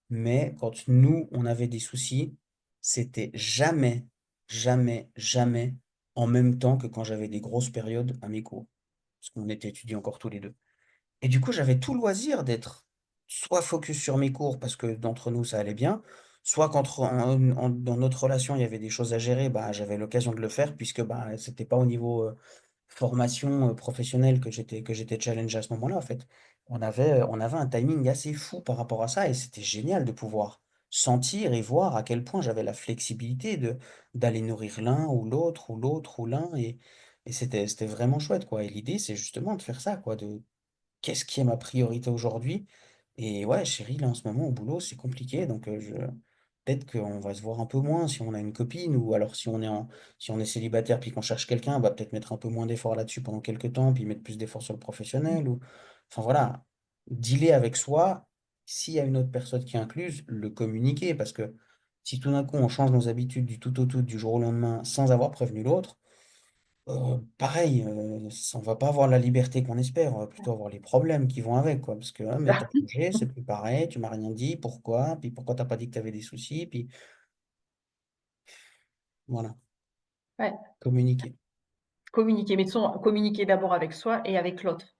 [SPEAKER 2] Mais quand nous, on avait des soucis, c'était jamais, jamais, jamais en même temps que quand j'avais des grosses périodes à mes cours. Parce qu'on était étudiants encore tous les 2. Et du coup, j'avais tout loisir d'être soit focus sur mes cours parce que d'entre nous, ça allait bien, soit quand dans notre relation, il y avait des choses à gérer, bah, j'avais l'occasion de le faire puisque, bah, c'était pas au niveau, formation, professionnelle que j'étais challengé à ce moment-là, en fait. On avait un timing assez fou par rapport à ça et c'était génial de pouvoir sentir et voir à quel point j'avais la flexibilité d'aller nourrir l'un ou l'autre ou l'autre ou l'un et c'était vraiment chouette, quoi et l'idée, c'est justement de faire ça, quoi, de qu'est-ce qui est ma priorité aujourd'hui? Et ouais, chérie, là, en ce moment, au boulot, c'est compliqué, donc je peut-être qu'on va se voir un peu moins si on a une copine ou alors si on est célibataire puis qu'on cherche quelqu'un, bah, peut-être mettre un peu moins d'efforts là-dessus pendant quelque temps, puis mettre plus d'efforts sur le professionnel ou enfin voilà, dealer avec soi, s'il y a une autre personne qui est incluse, le communiquer parce que si tout d'un coup on change nos habitudes du tout au tout, du jour au lendemain, sans avoir prévenu l'autre, pareil, on va pas avoir la liberté qu'on espère, on va plutôt avoir les problèmes qui vont avec, quoi. Parce que: «Ah mais tu as changé, c'est plus pareil, tu m'as rien dit, pourquoi? Puis pourquoi tu as pas dit que tu avais des soucis?» Puis voilà,
[SPEAKER 1] ouais,
[SPEAKER 2] communiquer.
[SPEAKER 1] communiquer, mais de son communiquer d'abord avec soi et avec l'autre.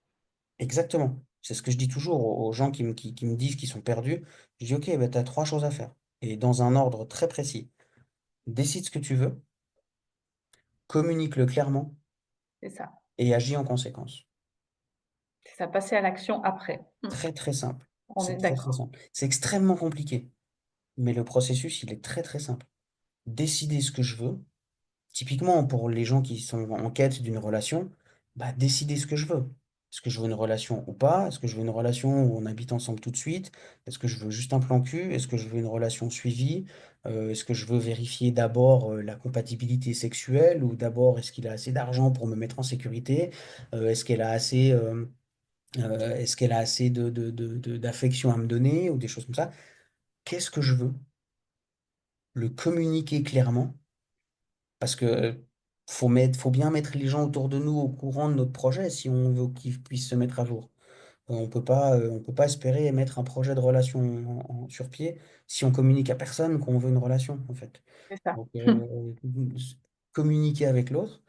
[SPEAKER 2] Exactement. C'est ce que je dis toujours aux gens qui me disent qu'ils sont perdus. Je dis: «OK, bah, tu as 3 choses à faire et dans un ordre très précis. Décide ce que tu veux, communique-le clairement
[SPEAKER 1] C'est ça.
[SPEAKER 2] et agis en conséquence».
[SPEAKER 1] C'est ça, passer à l'action après.
[SPEAKER 2] Très, très simple.
[SPEAKER 1] On est
[SPEAKER 2] C'est très, très
[SPEAKER 1] d'accord.
[SPEAKER 2] simple. C'est extrêmement compliqué, mais le processus, il est très, très simple. Décider ce que je veux. Typiquement, pour les gens qui sont en quête d'une relation, bah, décider ce que je veux. Est-ce que je veux une relation ou pas? Est-ce que je veux une relation où on habite ensemble tout de suite? Est-ce que je veux juste un plan cul? Est-ce que je veux une relation suivie? Est-ce que je veux vérifier d'abord, la compatibilité sexuelle ou d'abord est-ce qu'il a assez d'argent pour me mettre en sécurité? Est-ce qu'elle a assez d'affection à me donner ou des choses comme ça? Qu'est-ce que je veux? Le communiquer clairement parce que faut bien mettre les gens autour de nous au courant de notre projet si on veut qu'ils puissent se mettre à jour. On peut pas espérer mettre un projet de relation sur pied si on communique à personne qu'on veut une relation, en fait.
[SPEAKER 1] C'est ça.
[SPEAKER 2] Donc communiquer avec l'autre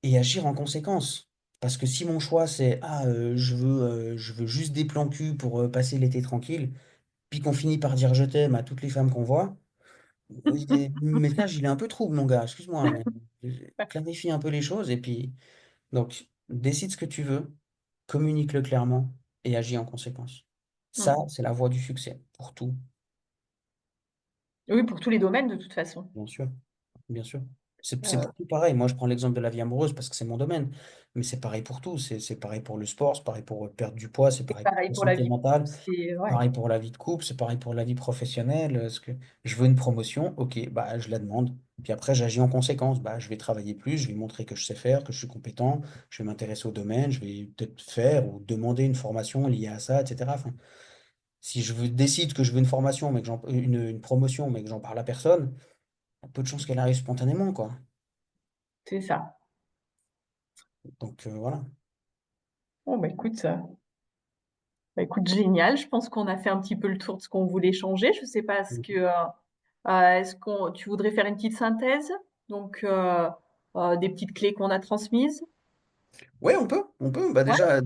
[SPEAKER 2] et agir en conséquence. Parce que si mon choix c'est: «Ah, je veux juste des plans cul pour, passer l'été tranquille», puis qu'on finit par dire «je t'aime» à toutes les femmes qu'on voit. Le message, il est un peu trouble mon gars, excuse-moi, mais clarifie un peu les choses et puis donc décide ce que tu veux, communique-le clairement et agis en conséquence. Ça,
[SPEAKER 1] Mmh.
[SPEAKER 2] c'est la voie du succès pour tout,
[SPEAKER 1] Oui, pour tous les domaines de toute façon.
[SPEAKER 2] bien sûr, bien sûr. C'est
[SPEAKER 1] Heu,
[SPEAKER 2] pour tout pareil. Moi, je prends l'exemple de la vie amoureuse parce que c'est mon domaine, mais c'est pareil pour tout. C'est pareil pour le sport, c'est pareil pour, perdre du poids, c'est
[SPEAKER 1] c'est
[SPEAKER 2] pareil pour
[SPEAKER 1] pareil
[SPEAKER 2] la
[SPEAKER 1] pour la
[SPEAKER 2] santé
[SPEAKER 1] vie
[SPEAKER 2] mentale,
[SPEAKER 1] c'est ouais,
[SPEAKER 2] pareil pour la vie de couple, c'est pareil pour la vie professionnelle, ce que je veux une promotion, OK, bah, je la demande. Puis après, j'agis en conséquence. Bah, je vais travailler plus, je vais montrer que je sais faire, que je suis compétent, je vais m'intéresser au domaine, je vais peut-être faire ou demander une formation liée à ça, et cetera. Enfin, si je décide que je veux une formation, mais que une promotion, mais que j'en parle à personne, il y a peu de chances qu'elle arrive spontanément, quoi.
[SPEAKER 1] c'est ça.
[SPEAKER 2] Donc, voilà.
[SPEAKER 1] Bon, bah, écoute génial. Je pense qu'on a fait un petit peu le tour de ce qu'on voulait changer. Je sais pas, est-ce qu'on tu voudrais faire une petite synthèse? Donc, des petites clés qu'on a transmises?
[SPEAKER 2] Ouais, on peut. Bah,
[SPEAKER 1] Ouais?
[SPEAKER 2] déjà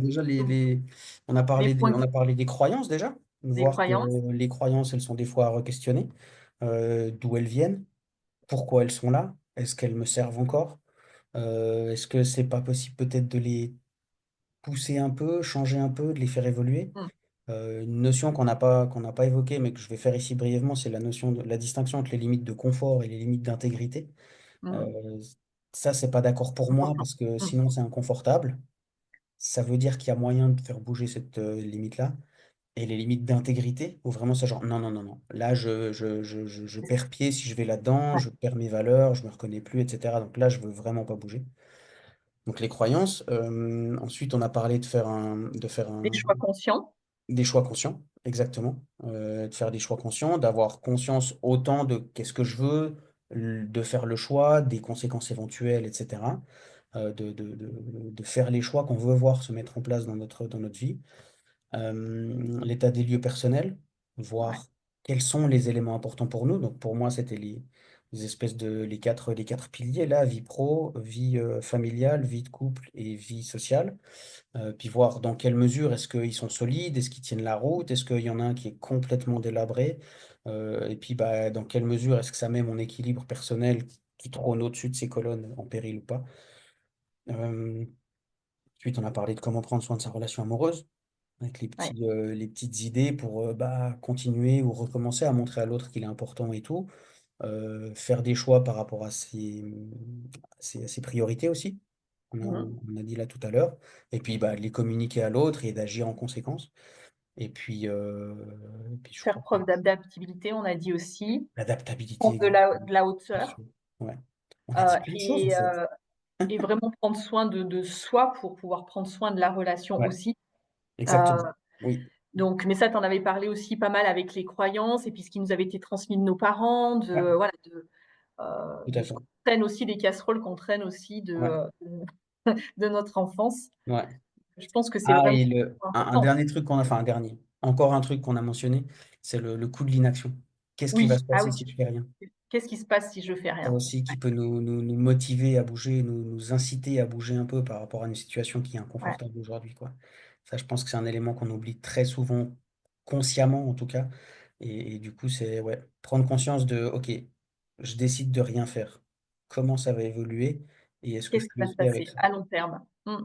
[SPEAKER 1] Donc les
[SPEAKER 2] on
[SPEAKER 1] points
[SPEAKER 2] a parlé des croyances déjà,
[SPEAKER 1] des
[SPEAKER 2] voir que
[SPEAKER 1] croyances.
[SPEAKER 2] les croyances, elles sont des fois à re-questionner, d'où elles viennent, pourquoi elles sont là, est-ce qu'elles me servent encore? Est-ce que c'est pas possible peut-être de les pousser un peu, changer un peu, de les faire évoluer?
[SPEAKER 1] Mmh.
[SPEAKER 2] Une notion qu'on n'a pas évoquée, mais que je vais faire ici brièvement, c'est la notion de la distinction entre les limites de confort et les limites d'intégrité.
[SPEAKER 1] Mmh.
[SPEAKER 2] Heu, ça, c'est pas d'accord pour moi
[SPEAKER 1] Important.
[SPEAKER 2] parce que
[SPEAKER 1] Mmh.
[SPEAKER 2] sinon c'est inconfortable. Ça veut dire qu'il y a moyen de faire bouger cette, limite-là et les limites d'intégrité où vraiment c'est genre: «Non, non, non, non, là je
[SPEAKER 1] C'est ça.
[SPEAKER 2] perds pied si je vais là-dedans,
[SPEAKER 1] Ouais.
[SPEAKER 2] je perds mes valeurs, je me reconnais plus et cetera, donc là je veux vraiment pas bouger». Donc les croyances, ensuite on a parlé de faire
[SPEAKER 1] Des choix conscients.
[SPEAKER 2] des choix conscients, exactement, de faire des choix conscients, d'avoir conscience autant de qu'est-ce que je veux, de faire le choix, des conséquences éventuelles et cetera, de faire les choix qu'on veut voir se mettre en place dans notre vie. L'état des lieux personnels,
[SPEAKER 1] Ouais.
[SPEAKER 2] voir quels sont les éléments importants pour nous. Donc pour moi, c'était les espèces de les 4 piliers là, vie pro, vie, familiale, vie de couple et vie sociale. Puis voir dans quelle mesure est-ce qu'ils sont solides? Est-ce qu'ils tiennent la route? Est-ce qu'il y en a un qui est complètement délabré? Et puis, bah, dans quelle mesure est-ce que ça met mon équilibre personnel qui trône au-dessus de ces colonnes en péril ou pas? Hem, ensuite on a parlé de comment prendre soin de sa relation amoureuse. Avec
[SPEAKER 1] Ouais.
[SPEAKER 2] les petites idées pour, bah, continuer ou recommencer à montrer à l'autre qu'il est important et tout. Faire des choix par rapport à ses priorités aussi.
[SPEAKER 1] Mmh.
[SPEAKER 2] On a dit là tout à l'heure et puis, bah, de les communiquer à l'autre et d'agir en conséquence et puis je
[SPEAKER 1] Faire
[SPEAKER 2] crois que
[SPEAKER 1] preuve d'adaptabilité, on a dit aussi.
[SPEAKER 2] l'adaptabilité
[SPEAKER 1] Prendre
[SPEAKER 2] exactement,
[SPEAKER 1] de la
[SPEAKER 2] bien
[SPEAKER 1] hauteur,
[SPEAKER 2] sûr. Ouais. On a
[SPEAKER 1] heu
[SPEAKER 2] dit plein de choses en
[SPEAKER 1] et
[SPEAKER 2] fait.
[SPEAKER 1] heu et vraiment prendre soin de soi pour pouvoir prendre soin de la relation
[SPEAKER 2] Ouais,
[SPEAKER 1] aussi. Heu,
[SPEAKER 2] exactement. Oui,
[SPEAKER 1] donc mais ça, tu en avais parlé aussi pas mal avec les croyances et puis ce qui nous avait été transmis de nos parents,
[SPEAKER 2] ouais,
[SPEAKER 1] de voilà,
[SPEAKER 2] tout à
[SPEAKER 1] de ce
[SPEAKER 2] fait.
[SPEAKER 1] qu'on traîne aussi, des casseroles qu'on traîne aussi
[SPEAKER 2] Ouais,
[SPEAKER 1] de notre enfance.
[SPEAKER 2] ouais.
[SPEAKER 1] Je pense que c'est
[SPEAKER 2] Ah
[SPEAKER 1] vraiment
[SPEAKER 2] et un
[SPEAKER 1] important.
[SPEAKER 2] dernier truc qu'on a enfin un dernier, encore un truc qu'on a mentionné, c'est le coût de l'inaction. Qu'est-ce qui va
[SPEAKER 1] Oui,
[SPEAKER 2] se
[SPEAKER 1] ah
[SPEAKER 2] passer
[SPEAKER 1] oui.
[SPEAKER 2] si je fais rien?
[SPEAKER 1] Qu'est-ce qui se passe si je fais
[SPEAKER 2] Ça
[SPEAKER 1] rien?
[SPEAKER 2] aussi qui peut nous motiver à bouger, nous inciter à bouger un peu par rapport à une situation qui est
[SPEAKER 1] Ouais.
[SPEAKER 2] inconfortable aujourd'hui, quoi. Ça, je pense que c'est un élément qu'on oublie très souvent, consciemment en tout cas et du coup, c'est ouais, prendre conscience de: «OK, je décide de rien faire. Comment ça va évoluer et est-ce que
[SPEAKER 1] Qu'est-ce
[SPEAKER 2] je
[SPEAKER 1] qui
[SPEAKER 2] suis
[SPEAKER 1] va se
[SPEAKER 2] OK avec
[SPEAKER 1] passer
[SPEAKER 2] ça?»
[SPEAKER 1] à long terme? Mmh.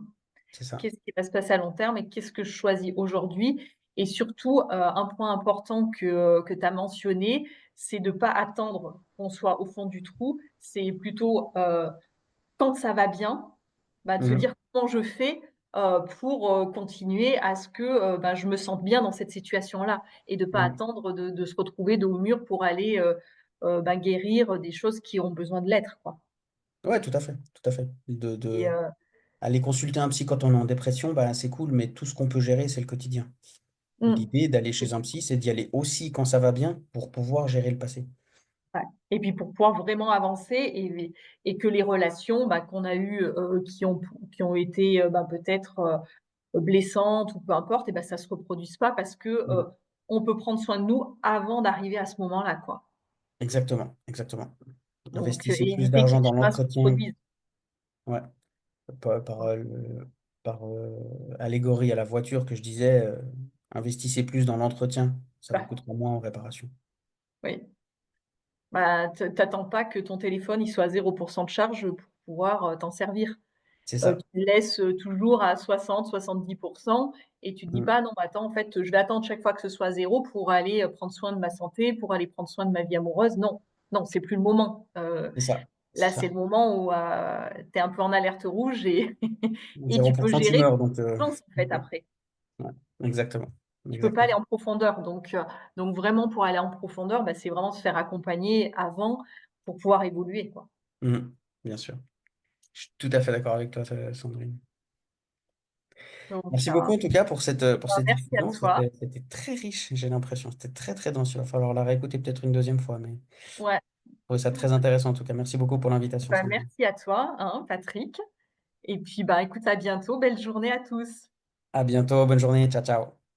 [SPEAKER 2] C'est ça.
[SPEAKER 1] Qu'est-ce qui va se passer à long terme et qu'est-ce que je choisis aujourd'hui? Et surtout, un point important que tu as mentionné, c'est de pas attendre qu'on soit au fond du trou. C'est plutôt, quand ça va bien, bah, de se
[SPEAKER 2] Mmh mh.
[SPEAKER 1] dire: «Comment je fais, pour, continuer à ce que, bah, je me sente bien dans cette situation-là?» et de pas
[SPEAKER 2] Mmh.
[SPEAKER 1] attendre de se retrouver dos au mur pour aller, bah, guérir des choses qui ont besoin de l'être, quoi.
[SPEAKER 2] Ouais, tout à fait.
[SPEAKER 1] Et
[SPEAKER 2] Aller consulter un psy quand on est en dépression, bah, c'est cool, mais tout ce qu'on peut gérer, c'est le quotidien.
[SPEAKER 1] mmh,
[SPEAKER 2] L'idée d'aller
[SPEAKER 1] c'est
[SPEAKER 2] chez un
[SPEAKER 1] ça.
[SPEAKER 2] psy, c'est d'y aller aussi quand ça va bien pour pouvoir gérer le passé.
[SPEAKER 1] Ouais et puis pour pouvoir vraiment avancer et que les relations, bah, qu'on a eues, qui ont été, bah, peut-être, blessantes ou peu importe et bah, ça se reproduise pas parce que,
[SPEAKER 2] Mmh.
[SPEAKER 1] on peut prendre soin de nous avant d'arriver à ce moment-là, quoi.
[SPEAKER 2] Exactement, exactement.
[SPEAKER 1] Donc
[SPEAKER 2] Investissez
[SPEAKER 1] et
[SPEAKER 2] plus
[SPEAKER 1] éviter que
[SPEAKER 2] d'argent
[SPEAKER 1] les
[SPEAKER 2] dans
[SPEAKER 1] schémas se
[SPEAKER 2] l'entretien,
[SPEAKER 1] reproduisent.
[SPEAKER 2] ouais, par, allégorie à la voiture que je disais, investissez plus dans l'entretien, ça vous
[SPEAKER 1] Bah,
[SPEAKER 2] coûtera moins en réparation.
[SPEAKER 1] oui, bah, t'attends pas que ton téléphone, il soit à 0 de charge, pour pouvoir, t'en servir.
[SPEAKER 2] C'est ça.
[SPEAKER 1] Tu le laisses, toujours à 60-70 et tu te dis
[SPEAKER 2] Mmh.
[SPEAKER 1] pas: «Non, bah, attends, en fait, je vais attendre chaque fois que ce soit 0 pour aller, prendre soin de ma santé, pour aller prendre soin de ma vie amoureuse». Non, non, c'est plus le moment.
[SPEAKER 2] C'est ça.
[SPEAKER 1] Là,
[SPEAKER 2] C'est
[SPEAKER 1] c'est
[SPEAKER 2] ça.
[SPEAKER 1] le moment où, tu es un peu en alerte rouge et et tu peux
[SPEAKER 2] 0
[SPEAKER 1] gérer
[SPEAKER 2] timeur donc
[SPEAKER 1] en fait, après.
[SPEAKER 2] ouais, exactement,
[SPEAKER 1] Tu peux pas aller
[SPEAKER 2] exactement.
[SPEAKER 1] en profondeur donc vraiment pour aller en profondeur, bah, c'est vraiment se faire accompagner avant pour pouvoir évoluer, quoi.
[SPEAKER 2] Mmh. Bien sûr. Je suis tout à fait d'accord avec toi, Sandrine.
[SPEAKER 1] Donc
[SPEAKER 2] Merci beaucoup en tout cas pour
[SPEAKER 1] bah,
[SPEAKER 2] cette
[SPEAKER 1] merci à
[SPEAKER 2] discussion.
[SPEAKER 1] toi.
[SPEAKER 2] C'était très riche, j'ai l'impression. C'était très, très dense. Il va falloir la réécouter peut-être une deuxième fois, mais je
[SPEAKER 1] Ouais,
[SPEAKER 2] trouvais ça très intéressant en tout cas. Merci beaucoup pour l'invitation,
[SPEAKER 1] bah,
[SPEAKER 2] Sandrine.
[SPEAKER 1] merci à toi, hein, Patrick et puis, bah, écoute, à bientôt. Belle journée à tous.
[SPEAKER 2] À bientôt, bonne journée. Ciao, ciao.